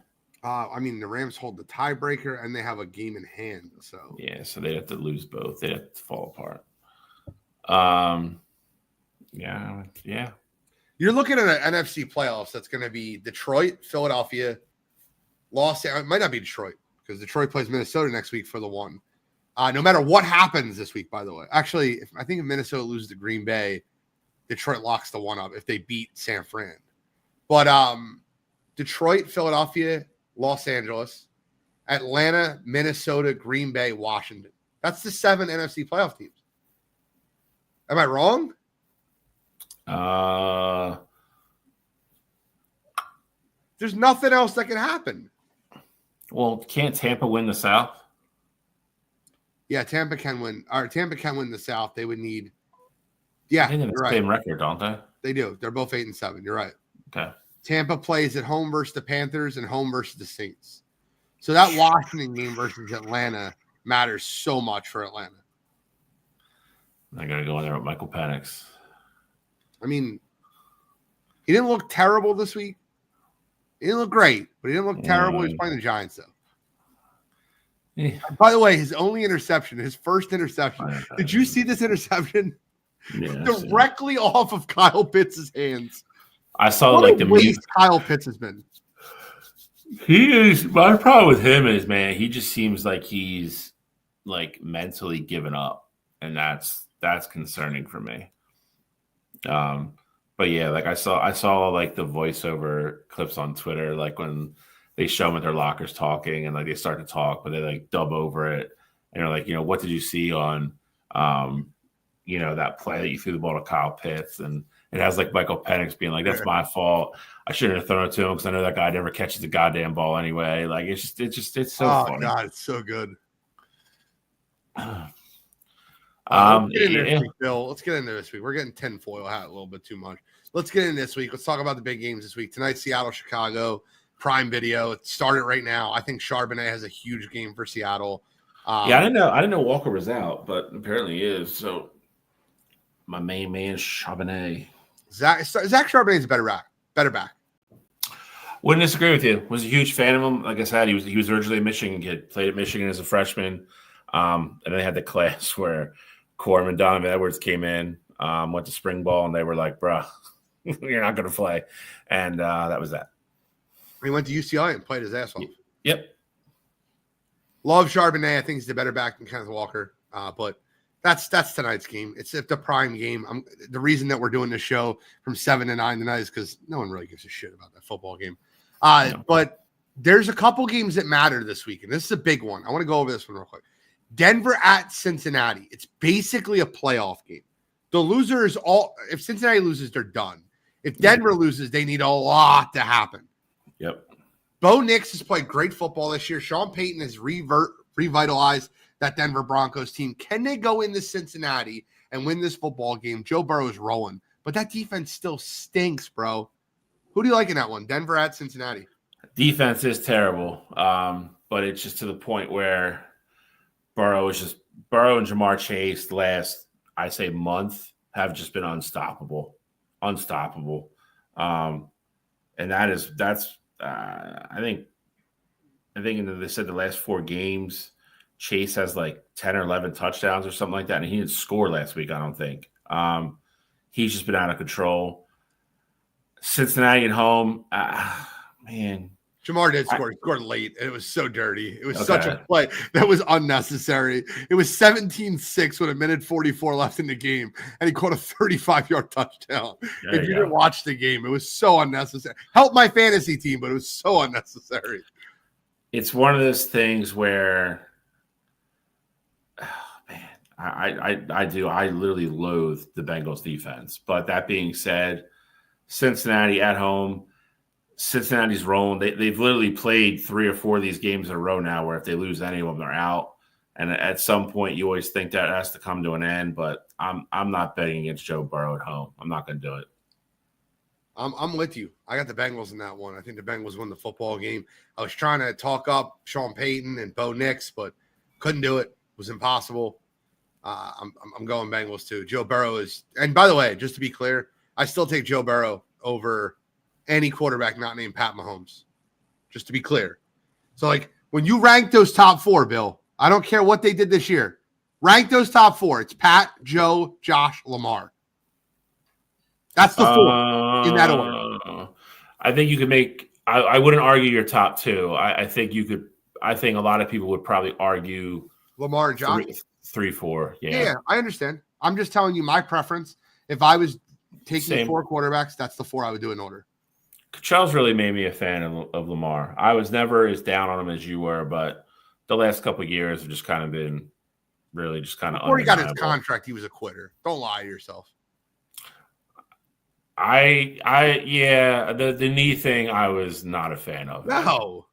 I mean, the Rams hold the tiebreaker, and they have a game in hand. So yeah, so they have to lose both. They have to fall apart. Yeah. You're looking at an NFC playoffs that's going to be Detroit, Philadelphia, Los Angeles. It might not be Detroit because Detroit plays Minnesota next week for the 1. No matter what happens this week, by the way. Actually, I think if Minnesota loses to Green Bay, Detroit locks the 1 up if they beat San Fran. But Detroit, Philadelphia, Los Angeles, Atlanta, Minnesota, Green Bay, Washington. That's the 7 NFC playoff teams. Am I wrong? There's nothing else that can happen. Well, can't Tampa win the South? Yeah, Tampa can win. Or Tampa can win the South. They would need. Yeah, they have the same record, don't they? They do. They're both 8-7. You're right. Okay. Tampa plays at home versus the Panthers and home versus the Saints. So that Washington game versus Atlanta matters so much for Atlanta. I got to go in there with Michael Penix. I mean, he didn't look terrible this week. He didn't look great, but he didn't look terrible. He was playing the Giants, though. Yeah. By the way, his only interception, his first interception. Did you see this interception? Yeah, directly off of Kyle Pitts' hands. I saw what like the waste Kyle Pitts has been. He is. My problem with him is, man, he just seems like he's like mentally given up, and that's concerning for me. But yeah, like I saw like the voiceover clips on Twitter, like when they show them at their lockers talking, and like they start to talk, but they like dub over it, and they're like, what did you see on, that play that you threw the ball to Kyle Pitts, and it has like Michael Penix being like, "That's my fault. I shouldn't have thrown it to him because I know that guy never catches the goddamn ball anyway." Like it's so funny. Oh God, it's so good. Let's get into this week, Bill. Let's get into this week. We're getting tinfoil hat a little bit too much. Let's get in this week. Let's talk about the big games this week. Tonight, Seattle, Chicago, Prime Video. It started right now. I think Charbonnet has a huge game for Seattle. I didn't know Walker was out, but apparently he is. So my main man, Charbonnet. Zach Charbonnet is a better back. Wouldn't disagree with you. Was a huge fan of him. Like I said, he was originally a Michigan kid. Played at Michigan as a freshman. And they had the class where Corum and Donovan Edwards came in, went to spring ball, and they were like, "Bruh, you're not going to play." And that was that. He went to UCLA and played his ass off. Yep. Love Charbonnet. I think he's the better back than Kenneth Walker. But that's tonight's game. It's the prime game. The reason that we're doing this show from 7 to 9 tonight is because no one really gives a shit about that football game. But there's a couple games that matter this week, and this is a big one. I want to go over this one real quick. Denver at Cincinnati. It's basically a playoff game. The loser is if Cincinnati loses, they're done. If Denver loses, they need a lot to happen. Yep. Bo Nix has played great football this year. Sean Payton has revitalized that Denver Broncos team. Can they go into Cincinnati and win this football game? Joe Burrow is rolling, but that defense still stinks, bro. Who do you like in that one? Denver at Cincinnati. Defense is terrible, but it's just to the point where Burrow and Jamar Chase last, I say, month have just been unstoppable. And that's I think they said the last 4 games, Chase has like 10 or 11 touchdowns or something like that, and he didn't score last week, I don't think. He's just been out of control. Cincinnati at home, man. Jamar did score. He scored late, and it was so dirty. It was such a play that was unnecessary. It was 17-6 with 1:44 left in the game, and he caught a 35-yard touchdown. If you didn't watch the game, it was so unnecessary. Helped my fantasy team, but it was so unnecessary. It's one of those things where, I literally loathe the Bengals defense. But that being said, Cincinnati at home. Cincinnati's rolling. They've literally played 3 or 4 of these games in a row now where if they lose any of them, they're out. And at some point, you always think that has to come to an end. But I'm not betting against Joe Burrow at home. I'm not going to do it. I'm with you. I got the Bengals in that one. I think the Bengals won the football game. I was trying to talk up Sean Payton and Bo Nix, but couldn't do it. It was impossible. I'm going Bengals too. Joe Burrow is – and by the way, just to be clear, I still take Joe Burrow over – any quarterback not named Pat Mahomes, just to be clear. So, like, when you rank those top 4, Bill, I don't care what they did this year. Rank those top 4. It's Pat, Joe, Josh, Lamar. That's the 4 in that order. I think you could make – I wouldn't argue your top 2. I think you could – I think a lot of people would probably argue Lamar and Josh. 3, 4. Yeah, I understand. I'm just telling you my preference. If I was taking 4 quarterbacks, that's the 4 I would do in order. Charles really made me a fan of Lamar. I was never as down on him as you were, but the last couple of years have just kind of been really just kind of before he got his contract, he was a quitter. Don't lie to yourself. The knee thing I was not a fan of. No.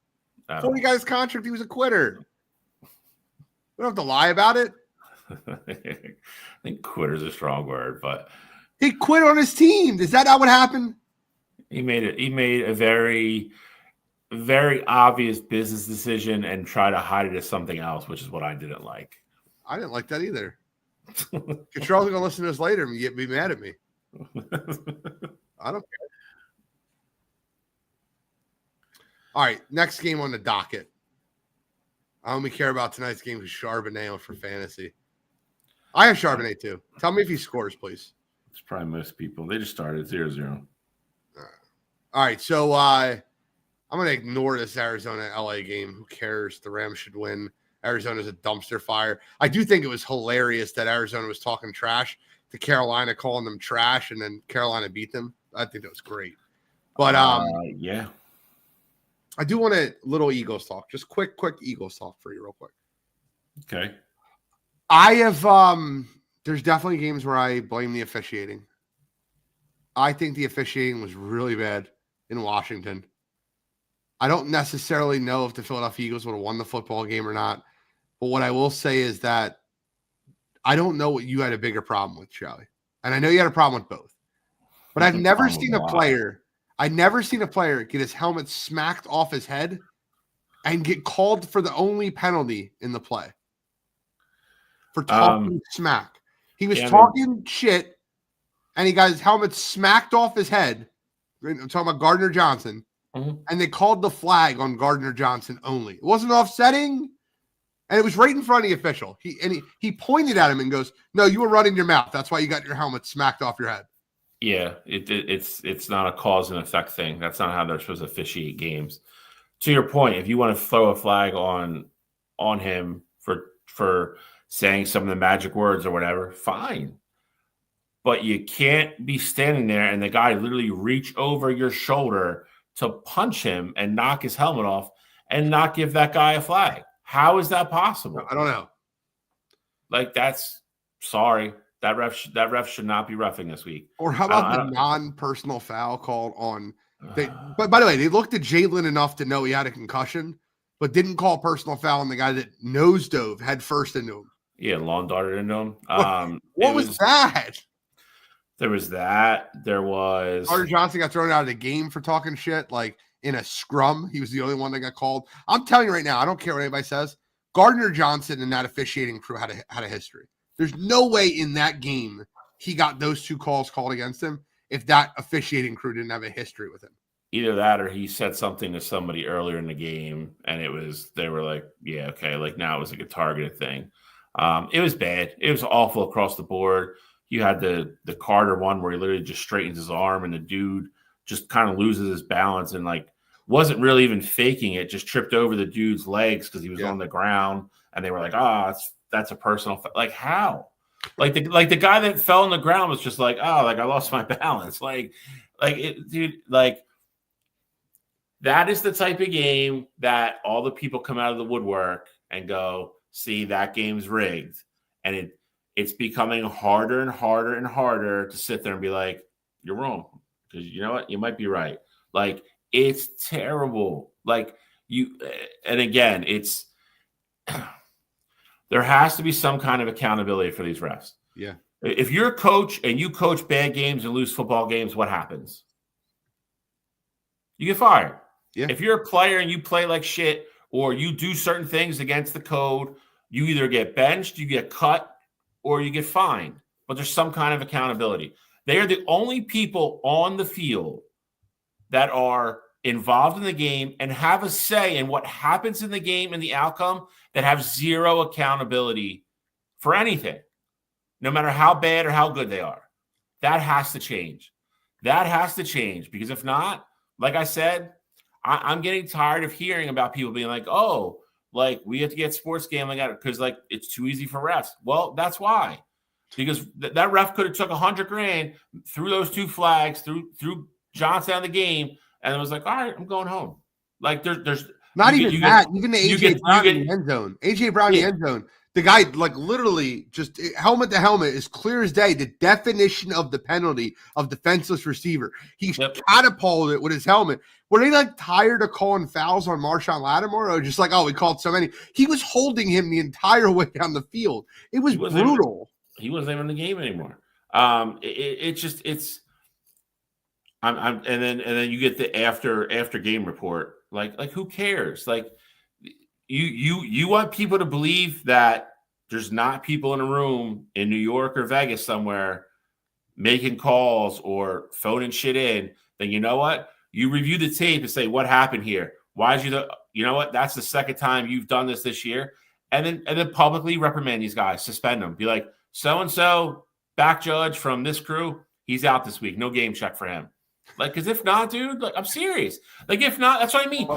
Before he got his contract, he was a quitter. We don't have to lie about it. I think quitter is a strong word, but he quit on his team. Is that not what happened? He made a very, very obvious business decision and tried to hide it as something else, which is what I didn't like. I didn't like that either. Charles gonna listen to this later and be mad at me. I don't care. All right, next game on the docket. I only care about tonight's game with Charbonnet for fantasy. I have Charbonnet too. Tell me if he scores, please. It's probably most people. They just started 0-0. All right, so I'm going to ignore this Arizona-LA game. Who cares? The Rams should win. Arizona's a dumpster fire. I do think it was hilarious that Arizona was talking trash to Carolina, calling them trash, and then Carolina beat them. I think that was great. But yeah. I do want a little Eagles talk. Just quick Eagles talk for you real quick. Okay. I have there's definitely games where I blame the officiating. I think the officiating was really bad in Washington. I don't necessarily know if the Philadelphia Eagles would have won the football game or not. But what I will say is that I don't know what you had a bigger problem with, Charlie. And I know you had a problem with both. But I've never seen a player get his helmet smacked off his head and get called for the only penalty in the play. For talking smack. He was talking shit. And he got his helmet smacked off his head. I'm talking about Gardner Johnson. Mm-hmm. And they called the flag on Gardner Johnson only. It wasn't offsetting. And it was right in front of the official. He pointed at him and goes, "No, you were running your mouth. That's why you got your helmet smacked off your head." Yeah, it's not a cause and effect thing. That's not how they're supposed to officiate games. To your point, if you want to throw a flag on him for saying some of the magic words or whatever, fine. But you can't be standing there and the guy literally reach over your shoulder to punch him and knock his helmet off and not give that guy a flag. How is that possible? I don't know. Like, that's sorry. That ref should not be reffing this week. Or how about the non-personal foul called on? But by the way, they looked at Jalen enough to know he had a concussion, but didn't call personal foul on the guy that nose dove head first into him. Yeah, lawn darted into him. What was that? There was that. There was Gardner Johnson got thrown out of the game for talking shit, like in a scrum. He was the only one that got called. I'm telling you right now, I don't care what anybody says. Gardner Johnson and that officiating crew had a history. There's no way in that game he got those 2 calls called against him if that officiating crew didn't have a history with him. Either that or he said something to somebody earlier in the game, and they were like, yeah, okay, like now it was like a targeted thing. It was bad. It was awful across the board. You had the Carter one where he literally just straightens his arm, and the dude just kind of loses his balance and like wasn't really even faking it, just tripped over the dude's legs because he was on the ground, and they were like, that's a personal like how? Like the guy that fell on the ground was just like, oh, like I lost my balance. Dude, like that is the type of game that all the people come out of the woodwork and go, see, that game's rigged. And it's becoming harder and harder and harder to sit there and be like, you're wrong. Because you know what? You might be right. Like, it's terrible. Like, and again, it's there has to be some kind of accountability for these refs. Yeah. If you're a coach and you coach bad games and lose football games, what happens? You get fired. Yeah. If you're a player and you play like shit or you do certain things against the code, you either get benched, you get cut, or you get fined. But there's some kind of accountability. They are the only people on the field that are involved in the game and have a say in what happens in the game and the outcome that have zero accountability for anything, no matter how bad or how good they are. That has to change. That has to change because if not, like I said, I'm getting tired of hearing about people being like, oh, like we have to get sports gambling out because like it's too easy for refs. Well, that's why. Because that ref could have took $100,000, threw those 2 flags, threw Johnson out of the game, and it was like, all right, I'm going home. Like there's not even that. Even the AJ Brown in the end zone. AJ Brown in the end zone. The guy, like, literally just helmet to helmet is clear as day. The definition of the penalty of defenseless receiver. He catapulted it with his helmet. Were they, like, tired of calling fouls on Marshawn Lattimore? Or just like, oh, we called so many? He was holding him the entire way down the field. It was brutal. He wasn't even in the game anymore. And then you get the after game report. Like who cares? Like, You want people to believe that there's not people in a room in New York or Vegas somewhere making calls or phoning shit in, then you know what? You review the tape and say, what happened here? Why did you know what? That's the second time you've done this year. And then publicly reprimand these guys, suspend them. Be like, so-and-so, back judge from this crew, he's out this week. No game check for him. Like, because if not, dude, like, I'm serious. Like, if not, that's what I mean.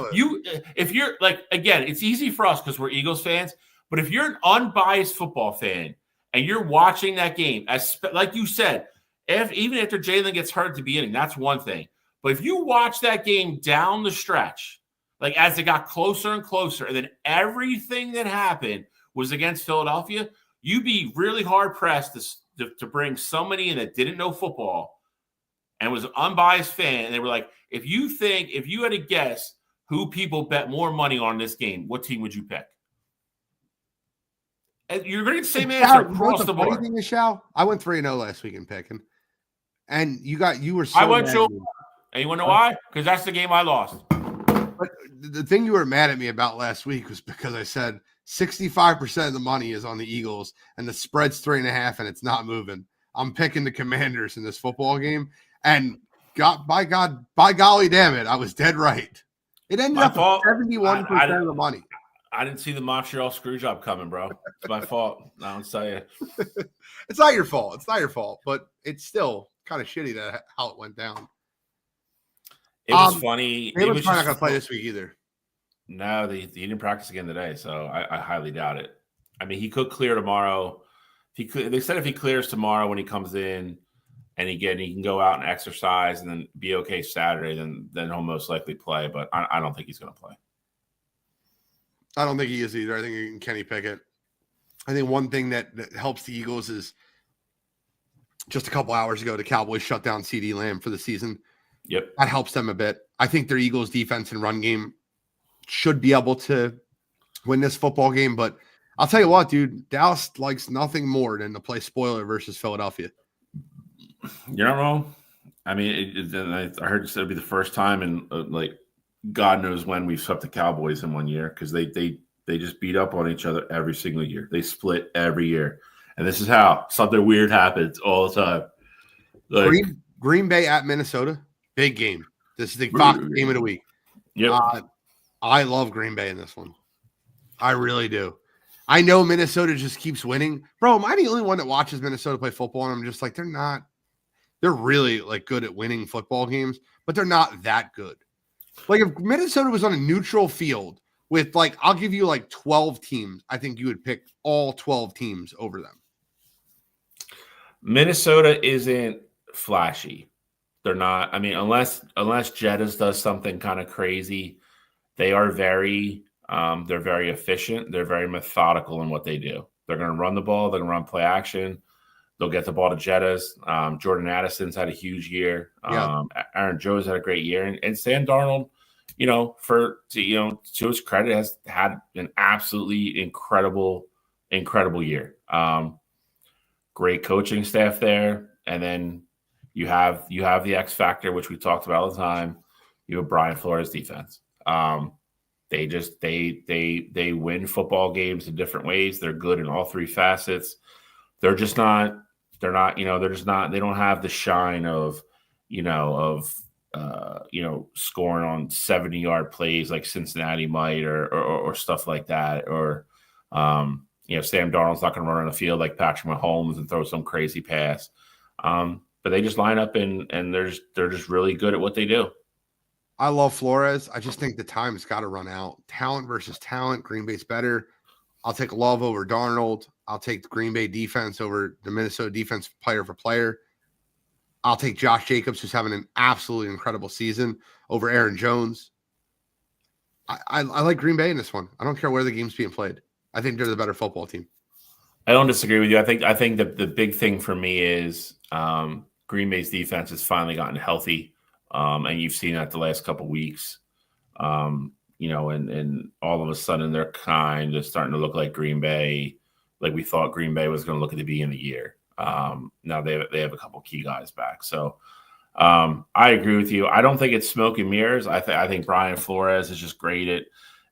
If you're like, again, it's easy for us because we're Eagles fans. But if you're an unbiased football fan and you're watching that game, like you said, even after Jalen gets hurt at the beginning, that's one thing. But if you watch that game down the stretch, like as it got closer and closer, and then everything that happened was against Philadelphia, you'd be really hard pressed to bring somebody in that didn't know football and was an unbiased fan, and they were like, if you had to guess who people bet more money on this game, what team would you pick? And you're going to get the same answer across the board. Thing is, Shal, I went 3-0 last week in picking, and you were so I went to, and you want to know why? Because that's the game I lost. But the thing you were mad at me about last week was because I said 65% of the money is on the Eagles, and the spread's 3.5, and it's not moving. I'm picking the Commanders in this football game. And by golly, damn it, I was dead right. It ended up at 71% of the money. I didn't see the Montreal screw job coming, bro. It's my fault. I don't tell you. It's not your fault. It's not your fault, but it's still kind of shitty how it went down. It was funny. Taylor's probably not going to play this week either. No, he didn't practice again today, so I highly doubt it. I mean, he could clear tomorrow. They said if he clears tomorrow when he comes in, and he can go out and exercise and then be okay Saturday, then he'll most likely play. But I don't think he's going to play. I don't think he is either. I think Kenny Pickett. I think one thing that helps the Eagles is just a couple hours ago, the Cowboys shut down CeeDee Lamb for the season. Yep. That helps them a bit. I think their Eagles defense and run game should be able to win this football game. But I'll tell you what, dude, Dallas likes nothing more than to play spoiler versus Philadelphia. You're not wrong. I mean, I heard it'll be the first time in like God knows when we've swept the Cowboys in one year because they just beat up on each other every single year. They split every year, And this is how something weird happens all the time. Like Green Bay at Minnesota, big game. This is the Fox game of the week. Yep. I love Green Bay in this one. I really do. I know Minnesota just keeps winning. Bro, am I the only one that watches Minnesota play football? And I'm just like, they're really like good at winning football games, but they're not that good. Like if Minnesota was on a neutral field with like, I'll give you like 12 teams, I think you would pick all 12 teams over them. Minnesota isn't flashy. They're not. I mean, unless Jettas does something kind of crazy, they are very they're very efficient. They're very methodical in what they do. They're going to run the ball. They're going to run play action. They'll get the ball to Jettas. Jordan Addison's had a huge year. Aaron Jones had a great year, and Sam Darnold, to his credit, has had an absolutely incredible year. Great coaching staff there, and then you have the X factor, which we talked about all the time. You have Brian Flores' defense. They win football games in different ways. They're good in all three facets. They don't have the shine of scoring on 70-yard plays like Cincinnati might or stuff like that. Or, Sam Darnold's not going to run on the field like Patrick Mahomes and throw some crazy pass. But they just line up and they're just really good at what they do. I love Flores. I just think the time's got to run out. Talent versus talent. Green Bay's better. I'll take Love over Darnold. I'll take the Green Bay defense over the Minnesota defense player for player. I'll take Josh Jacobs, who's having an absolutely incredible season, over Aaron Jones. I like Green Bay in this one. I don't care where the game's being played. I think they're the better football team. I don't disagree with you. I think that the big thing for me is Green Bay's defense has finally gotten healthy. And you've seen that the last couple of weeks, and all of a sudden they're kind of starting to look like Green Bay, like we thought Green Bay was going to look at the beginning of the year. Now they have a couple key guys back. So I agree with you. I don't think it's smoke and mirrors. I think Brian Flores is just great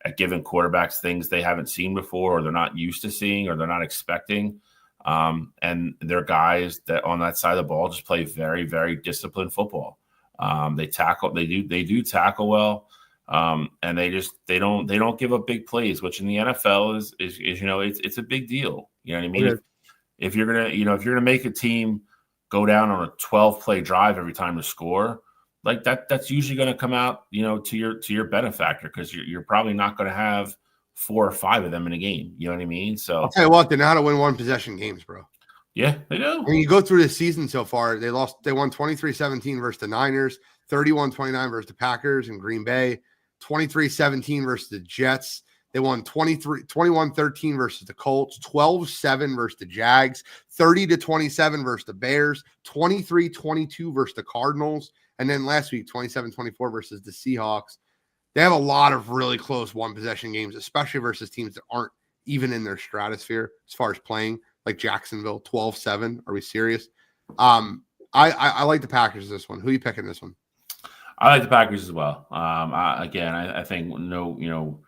at giving quarterbacks things they haven't seen before, or they're not used to seeing, or they're not expecting. And they're guys that on that side of the ball just play very, very disciplined football. They do tackle well. And they don't give up big plays, which in the NFL is it's a big deal. You know what I mean? Okay. If you're gonna make a team go down on a 12-play drive every time to score, like that's usually going to come out, to your benefactor, because you're probably not going to have 4 or 5 of them in a game. You know what I mean? So I'll tell you what, they know how to win one possession games, bro. Yeah, they do. When you go through the season so far, they won 23-17 versus the Niners, 31-29 versus the Packers and Green Bay, 23-17 versus the Jets. They won 21-13 versus the Colts, 12-7 versus the Jags, 30-27 versus the Bears, 23-22 versus the Cardinals, and then last week, 27-24 versus the Seahawks. They have a lot of really close one-possession games, especially versus teams that aren't even in their stratosphere as far as playing, like Jacksonville, 12-7. Are we serious? I like the Packers this one. Who are you picking this one? I like the Packers as well. I think there'll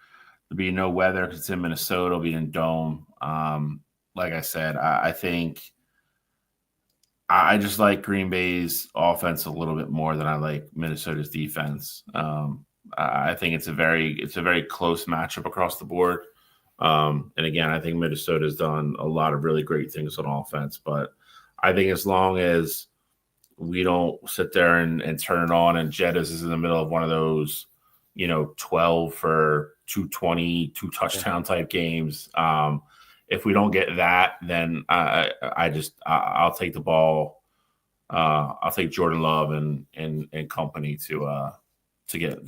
be no weather because it's in Minnesota. It'll be in Dome. Like I said, I think I just like Green Bay's offense a little bit more than I like Minnesota's defense. I think it's a very close matchup across the board. And again, I think Minnesota's done a lot of really great things on offense, but I think as long as we don't sit there and turn it on and Jettas is in the middle of one of those, 12 for 220, 2 touchdown type games. If we don't get that, then I'll take the ball. I'll take Jordan Love and company to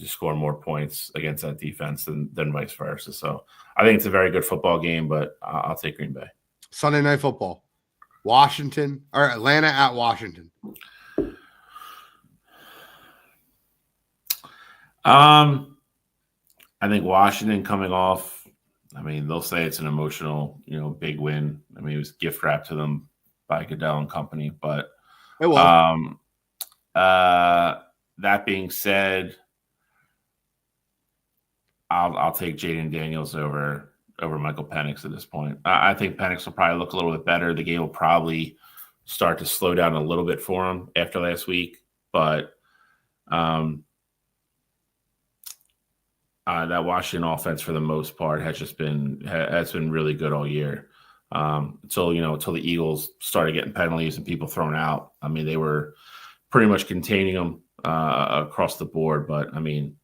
score more points against that defense than vice versa. So I think it's a very good football game, but I'll take Green Bay. Sunday Night Football, Atlanta at Washington. I think Washington coming off, they'll say it's an emotional, big win. It was gift wrapped to them by Goodell and company, but it was. That being said, I'll take Jaden Daniels over Michael Penix at this point. I think Penix will probably look a little bit better. The game will probably start to slow down a little bit for him after last week, but that Washington offense, for the most part, has been really good all year. Until the Eagles started getting penalties and people thrown out. I mean, they were pretty much containing them across the board. But I mean,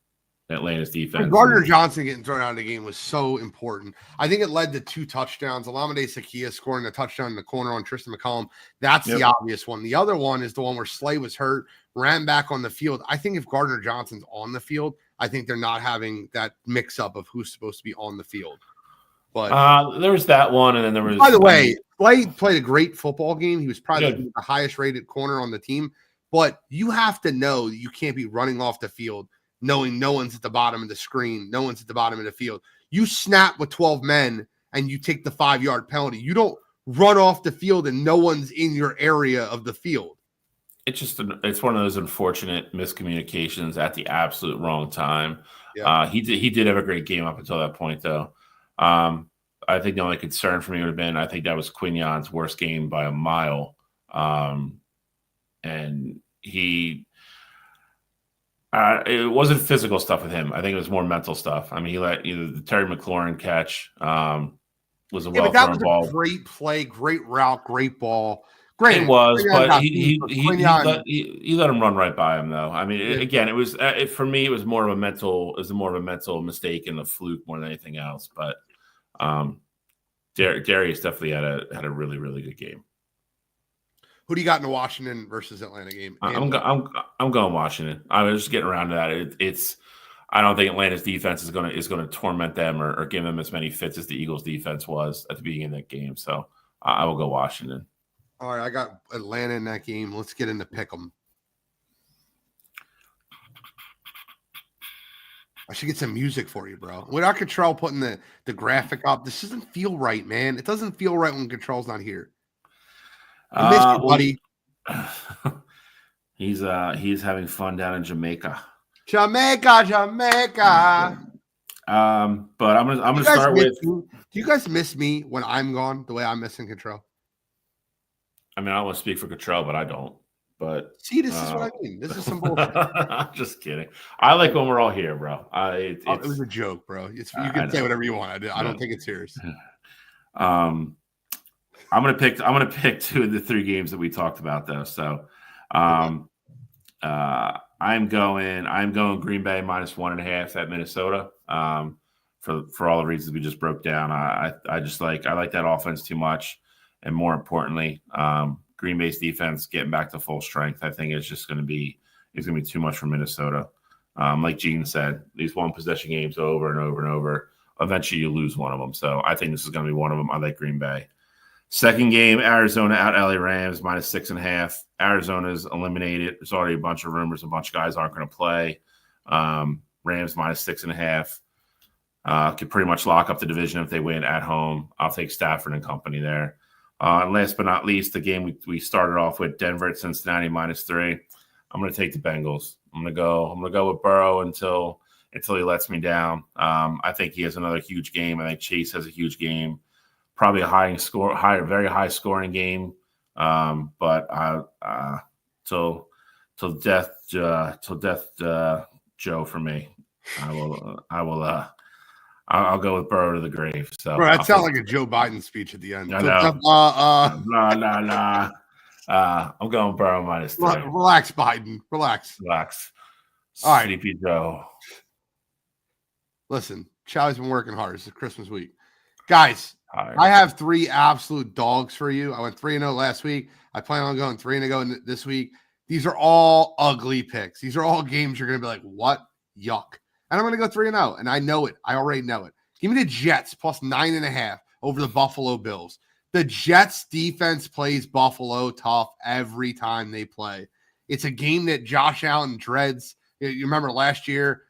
Atlanta's defense. Gardner Johnson getting thrown out of the game was so important. I think it led to 2 touchdowns. Olamide Sakia scoring a touchdown in the corner on Tristan McCollum. That's the obvious one. The other one is the one where Slay was hurt, ran back on the field. I think if Gardner Johnson's on the field, I think they're not having that mix-up of who's supposed to be on the field. But there was that one, and then there was. By the way, Slay played a great football game. He was probably the highest-rated corner on the team. But you have to know that you can't be running off the field knowing no one's at the bottom of the screen, no one's at the bottom of the field. You snap with 12 men and you take the 5-yard penalty. You don't run off the field and no one's in your area of the field. It's one of those unfortunate miscommunications at the absolute wrong time. Yeah. He did have a great game up until that point, though. I think the only concern for me would have been, I think that was Quignon's worst game by a mile. And it wasn't physical stuff with him. I think it was more mental stuff. I mean, he let the Terry McLaurin catch was a well-thrown ball. A great play, great route, great ball. Great. It was, but he let him run right by him, though. I mean, again, it was for me. It was more of a mental mistake and a fluke more than anything else. But Darius definitely had a really, really good game. Who do you got in the Washington versus Atlanta game? I'm going Washington. I was just getting around to that. I don't think Atlanta's defense is going to torment them or give them as many fits as the Eagles' defense was at the beginning of that game. So I will go Washington. All right, I got Atlanta in that game. Let's get into pick 'em. I should get some music for you, bro. Without Cottrell putting the graphic up, this doesn't feel right, man. It doesn't feel right when Cottrell's not here. I miss you, buddy. He's having fun down in Jamaica. Jamaica. But I'm gonna start with. Do you guys miss me when I'm gone the way I'm missing Cottrell? I mean, I don't want to speak for Cottrell, but I don't. But see, this is what I mean. This is some bullshit. I'm just kidding. I like when we're all here, bro. It was a joke, bro. You can say whatever you want. I don't think it's serious. I'm gonna pick 2 of the 3 games that we talked about, though. So, I'm going Green Bay -1.5 at Minnesota. For all the reasons we just broke down. I like that offense too much, and more importantly, Green Bay's defense getting back to full strength. I think it's going to be too much for Minnesota. Like Gene said, these one possession games over and over and over. Eventually, you lose one of them. So I think this is going to be one of them. I like Green Bay. Second game, Arizona at LA Rams -6.5. Arizona's eliminated. There's already a bunch of rumors. A bunch of guys aren't going to play. Rams -6.5. Could pretty much lock up the division if they win at home. I'll take Stafford and company there. And last but not least, the game we started off with, Denver at Cincinnati -3. I'm going to take the Bengals. I'm going to go with Burrow until he lets me down. I think he has another huge game. I think Chase has a huge game. Probably a very high scoring game. But till death, Joe for me. I'll go with Burrow to the grave. So, bro, that sounds like a Joe Biden speech at the end. I know. I'm going Burrow -3. Relax, Biden. Relax. All right, Sleepy Joe. Listen, Charlie's been working hard. It's Christmas week, guys. I have 3 absolute dogs for you. I went 3-0 last week. I plan on going 3-0 this week. These are all ugly picks. These are all games you're going to be like, what? Yuck. And I'm going to go 3-0. And I know it. I already know it. Give me the Jets +9.5 over the Buffalo Bills. The Jets defense plays Buffalo tough every time they play. It's a game that Josh Allen dreads. You remember last year,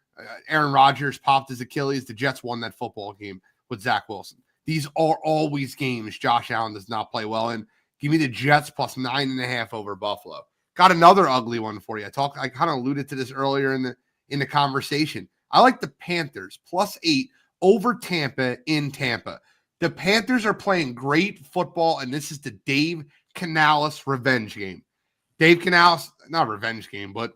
Aaron Rodgers popped his Achilles. The Jets won that football game with Zach Wilson. These are always games Josh Allen does not play well in. Give me the Jets +9.5 over Buffalo. Got another ugly one for you. I kind of alluded to this earlier in the conversation. I like the Panthers +8 over Tampa in Tampa. The Panthers are playing great football, and this is the Dave Canales revenge game. Dave Canales, not revenge game, but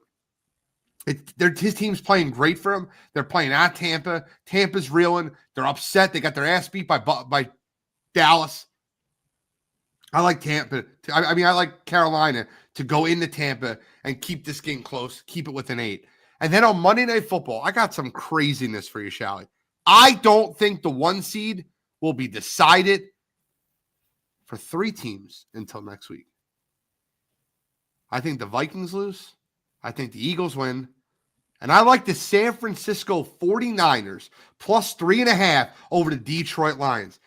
his team's playing great for him. They're playing at Tampa. Tampa's reeling. They're upset. They got their ass beat by Dallas. I like Tampa. I like Carolina to go into Tampa and keep this game close, keep it within 8. And then on Monday Night Football, I got some craziness for you, Shally. I don't think the 1 seed will be decided for 3 teams until next week. I think the Vikings lose. I think the Eagles win. And I like the San Francisco 49ers plus 3.5 over the Detroit Lions.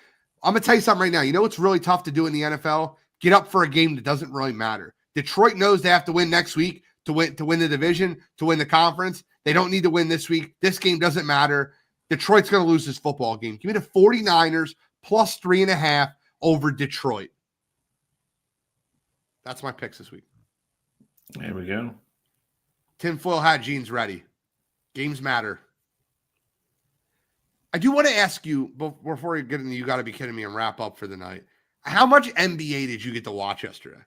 I'm going to tell you something right now. You know what's really tough to do in the NFL? Get up for a game that doesn't really matter. Detroit knows they have to win next week to win the division, to win the conference. They don't need to win this week. This game doesn't matter. Detroit's going to lose this football game. Give me the 49ers plus 3.5 over Detroit. That's my picks this week. There we go. Tinfoil hat jeans ready. Games matter. I do want to ask you, before you get into You Gotta Be Kidding Me and wrap up for the night, how much NBA did you get to watch yesterday?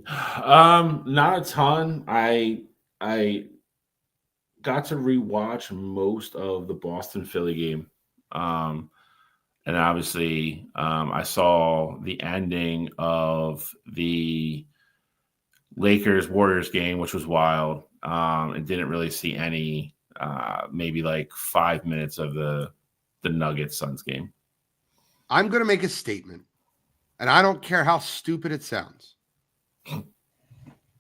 Not a ton. I got to rewatch most of the Boston Philly game. And obviously, I saw the ending of the Lakers Warriors game, which was wild. And didn't really see any, maybe like 5 minutes of the Nuggets Suns game. I'm going to make a statement, and I don't care how stupid it sounds.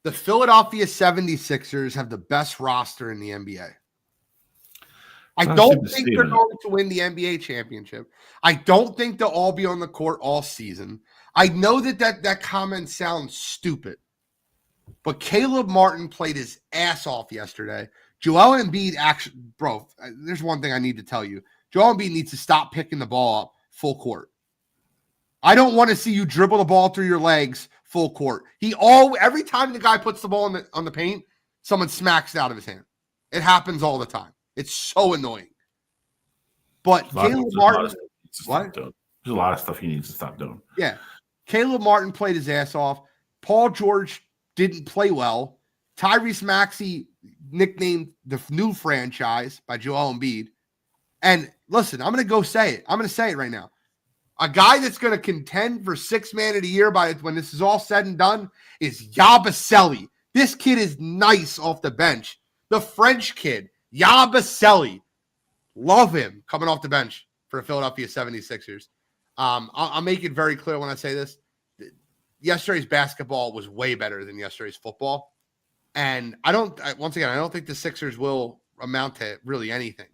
The Philadelphia 76ers have the best roster in the NBA. I don't think they're going to win the NBA championship. I don't think they'll all be on the court all season. I know that comment sounds stupid, but Caleb Martin played his ass off yesterday. Joel Embiid actually, bro, there's one thing I need to tell you. Joel Embiid needs to stop picking the ball up full court. I don't want to see you dribble the ball through your legs full court. Every time the guy puts the ball on the paint, someone smacks it out of his hand. It happens all the time. It's so annoying. But Caleb Martin, what? There's a lot of stuff he needs to stop doing. Yeah. Caleb Martin played his ass off. Paul George didn't play well. Tyrese Maxey nicknamed the new franchise by Joel Embiid. And listen, I'm going to go say it. I'm going to say it right now. A guy that's going to contend for 6th man of the year when this is all said and done is Yabusele. This kid is nice off the bench. The French kid, Yabusele. Love him coming off the bench for the Philadelphia 76ers. I'll make it very clear when I say this. Yesterday's basketball was way better than yesterday's football. And I don't think the Sixers will amount to really anything.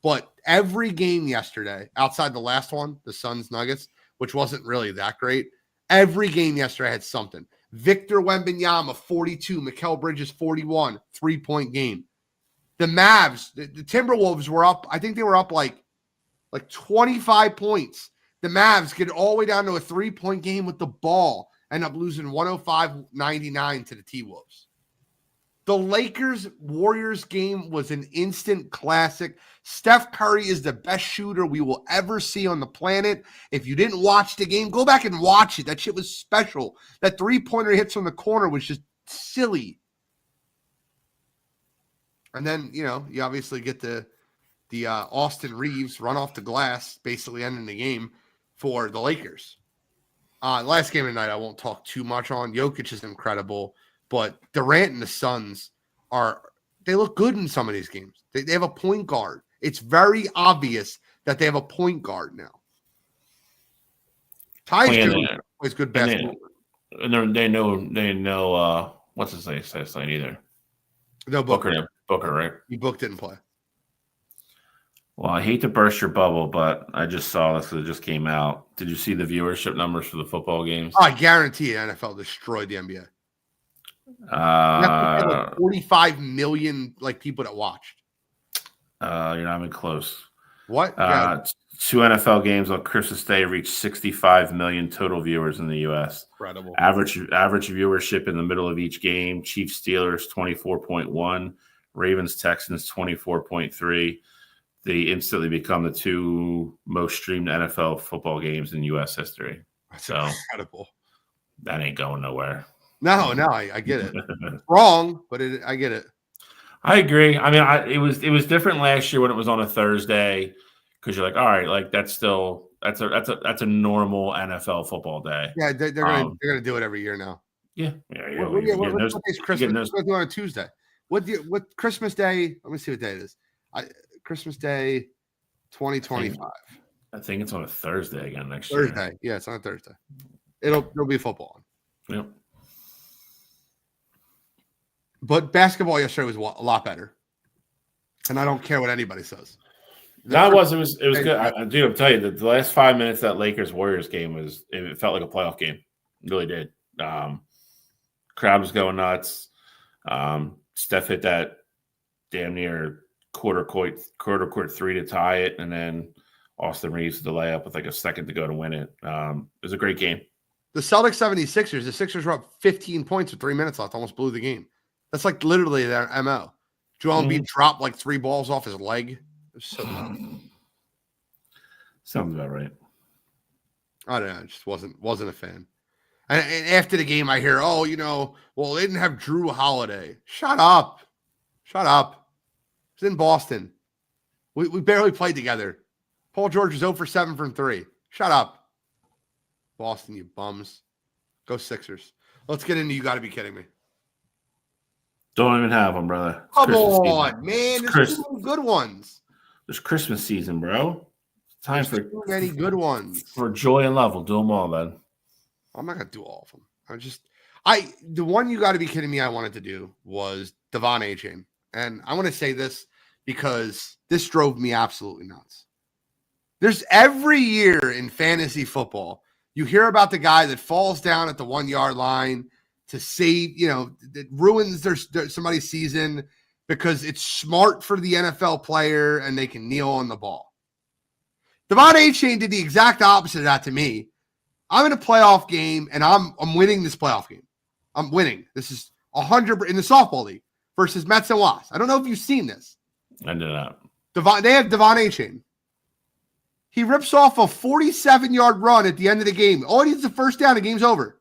But every game yesterday, outside the last one, the Suns Nuggets, which wasn't really that great, every game yesterday had something. Victor Wembanyama, 42. Mikal Bridges, 41. 3-point game. The Mavs, the Timberwolves were up. I think they were up like 25 points. The Mavs get all the way down to a 3-point game with the ball. End up losing 105-99 to the T-Wolves. The Lakers-Warriors game was an instant classic. Steph Curry is the best shooter we will ever see on the planet. If you didn't watch the game, go back and watch it. That shit was special. That 3-pointer hits from the corner was just silly. And then, you obviously get the Austin Reeves run off the glass, basically ending the game for the Lakers. Last game of the night, I won't talk too much on. Jokic is incredible. But Durant and the Suns they look good in some of these games. They have a point guard. It's very obvious that they have a point guard now. Ty's plays good basketball. And they know what's his name either. No, Booker, right? Book didn't play. Well, I hate to burst your bubble, but I just saw this because it just came out. Did you see the viewership numbers for the football games? I guarantee the NFL destroyed the NBA. 45 million people that watched. You're not even close. What? 2 NFL games on Christmas Day reached 65 million total viewers in the U.S. Incredible. Average viewership in the middle of each game: Chiefs Steelers 24.1, Ravens Texans 24.3, they instantly become the 2 most streamed NFL football games in U.S. history. That's so incredible. That ain't going nowhere. No, I get it. Wrong, but I get it. I agree. I mean, it was different last year when it was on a Thursday because you're like, all right, like that's a normal NFL football day. Yeah, they're gonna do it every year now. Yeah. What day's Christmas? Let's do it on a Tuesday. What Christmas Day? Let me see what day it is. Christmas Day, 2025. I think it's on a Thursday again next year. Thursday. Yeah, it's on a Thursday. There'll be football on. Yep. But basketball yesterday was a lot better, and I don't care what anybody says. It was good. I'm telling you, the last 5 minutes of that Lakers Warriors game it felt like a playoff game. It really did. Crowd was going nuts. Steph hit that damn near quarter court 3 to tie it, and then Austin Reeves with the layup with like a second to go to win it. It was a great game. The Celtics 76ers, the Sixers were up 15 points with 3 minutes left, almost blew the game. That's like literally their MO. Joel Embiid dropped like 3 balls off his leg. It was so sounds about right. I don't know. I just wasn't a fan. And after the game, I hear, well, they didn't have Drew Holiday. Shut up. It's in Boston. We barely played together. Paul George was 0 for 7 from 3. Shut up. Boston, you bums. Go Sixers. Let's get into You Got to Be Kidding Me. Don't even have them, brother. Come on, man. There's too many good ones. There's Christmas season, bro. Time for too many good ones. For joy and love. We'll do them all, man. I'm not going to do all of them. The one You Got to Be Kidding Me I wanted to do was Devon A-Chain. And I want to say this because this drove me absolutely nuts. There's every year in fantasy football, you hear about the guy that falls down at the 1-yard line to save, that ruins somebody's season because it's smart for the NFL player and they can kneel on the ball. Devon A-Chain did the exact opposite of that to me. I'm in a playoff game and I'm winning this playoff game. I'm winning. This is 100 in the softball league versus Mets and Wasps. I don't know if you've seen this. I did not. They have Devon A-Chain. He rips off a 47-yard run at the end of the game. All he needs is a first down. The game's over.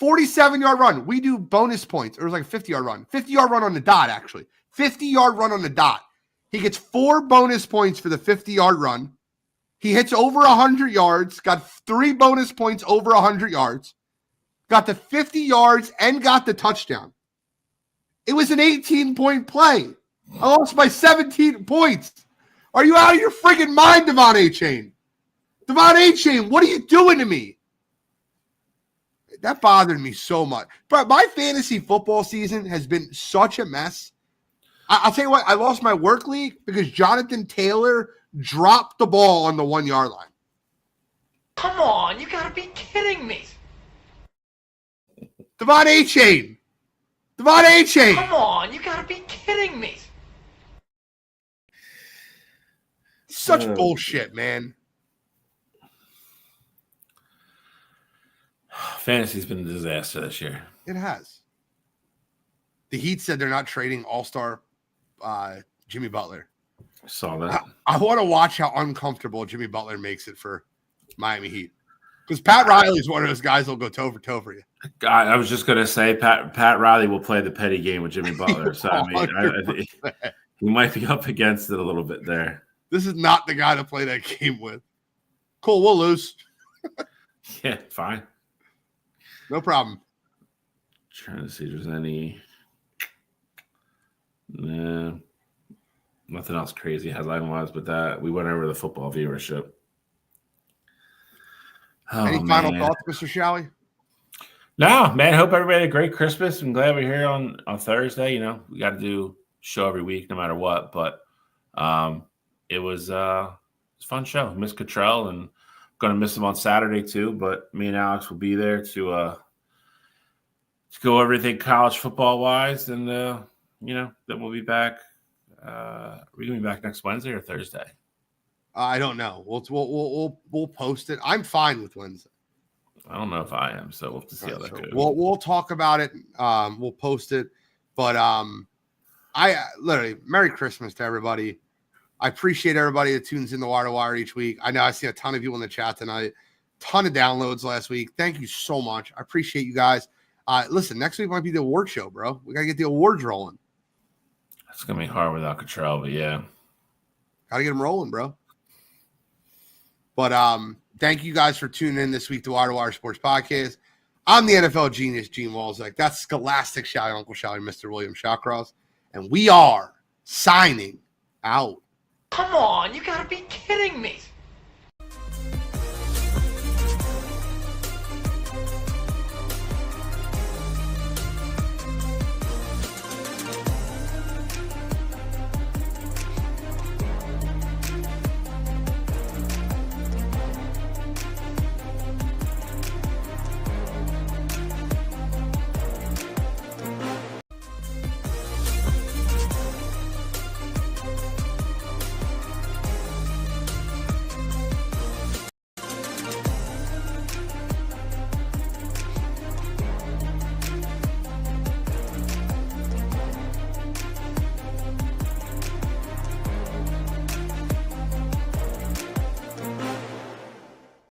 47-yard run. We do bonus points. It was like a 50-yard run. 50-yard run on the dot, actually. 50-yard run on the dot. He gets 4 bonus points for the 50-yard run. He hits over 100 yards, got 3 bonus points over 100 yards, got the 50 yards, and got the touchdown. It was an 18-point play. I lost by 17 points. Are you out of your friggin' mind, Devon A-Chain? Devon A-Chain, what are you doing to me? That bothered me so much. But my fantasy football season has been such a mess. I'll tell you what, I lost my work league because Jonathan Taylor dropped the ball on the 1-yard line. Come on, you gotta be kidding me. Devon A-Chain. Devon A-Chain. Come on, you gotta be kidding me. Such bullshit, man. Fantasy's been a disaster this year. It has. The Heat said they're not trading all-star Jimmy Butler. I saw that. I want to watch how uncomfortable Jimmy Butler makes it for Miami Heat. Because Pat Riley is one of those guys that'll go toe for you. God, I was just going to say Pat Riley will play the petty game with Jimmy Butler. So, I mean, he might be up against it a little bit there. This is not the guy to play that game with. Cool, we'll lose. Yeah, fine. No problem. Trying to see if there's any. Nah, nothing else crazy headline-wise, but that we went over the football viewership. Any final thoughts, Mr. Shalley? No, man. Hope everybody had a great Christmas. I'm glad we're here on Thursday. We got to do show every week, no matter what. But it was a fun show. Miss Cottrell, and going to miss him on Saturday too. But me and Alex will be there to go everything college football wise, and then we'll be back. Are we gonna be back next Wednesday or Thursday? I don't know. We'll post it. I'm fine with Wednesday. I don't know if I am, so we'll have to see how that goes. We'll talk about it. We'll post it. But I literally Merry Christmas to everybody. I appreciate everybody that tunes in the Wire to Wire each week. I know I see a ton of people in the chat tonight. Ton of downloads last week. Thank you so much. I appreciate you guys. Listen, next week might be the award show, bro. We got to get the awards rolling. It's going to be hard without Cottrell, but yeah. Got to get them rolling, bro. But thank you guys for tuning in this week to Wire to Wire Sports Podcast. I'm the NFL genius, Gene Walzak. That's Scholastic Shally, Uncle Shally, Mr. William Shawcross. And we are signing out. Come on, you gotta be kidding me.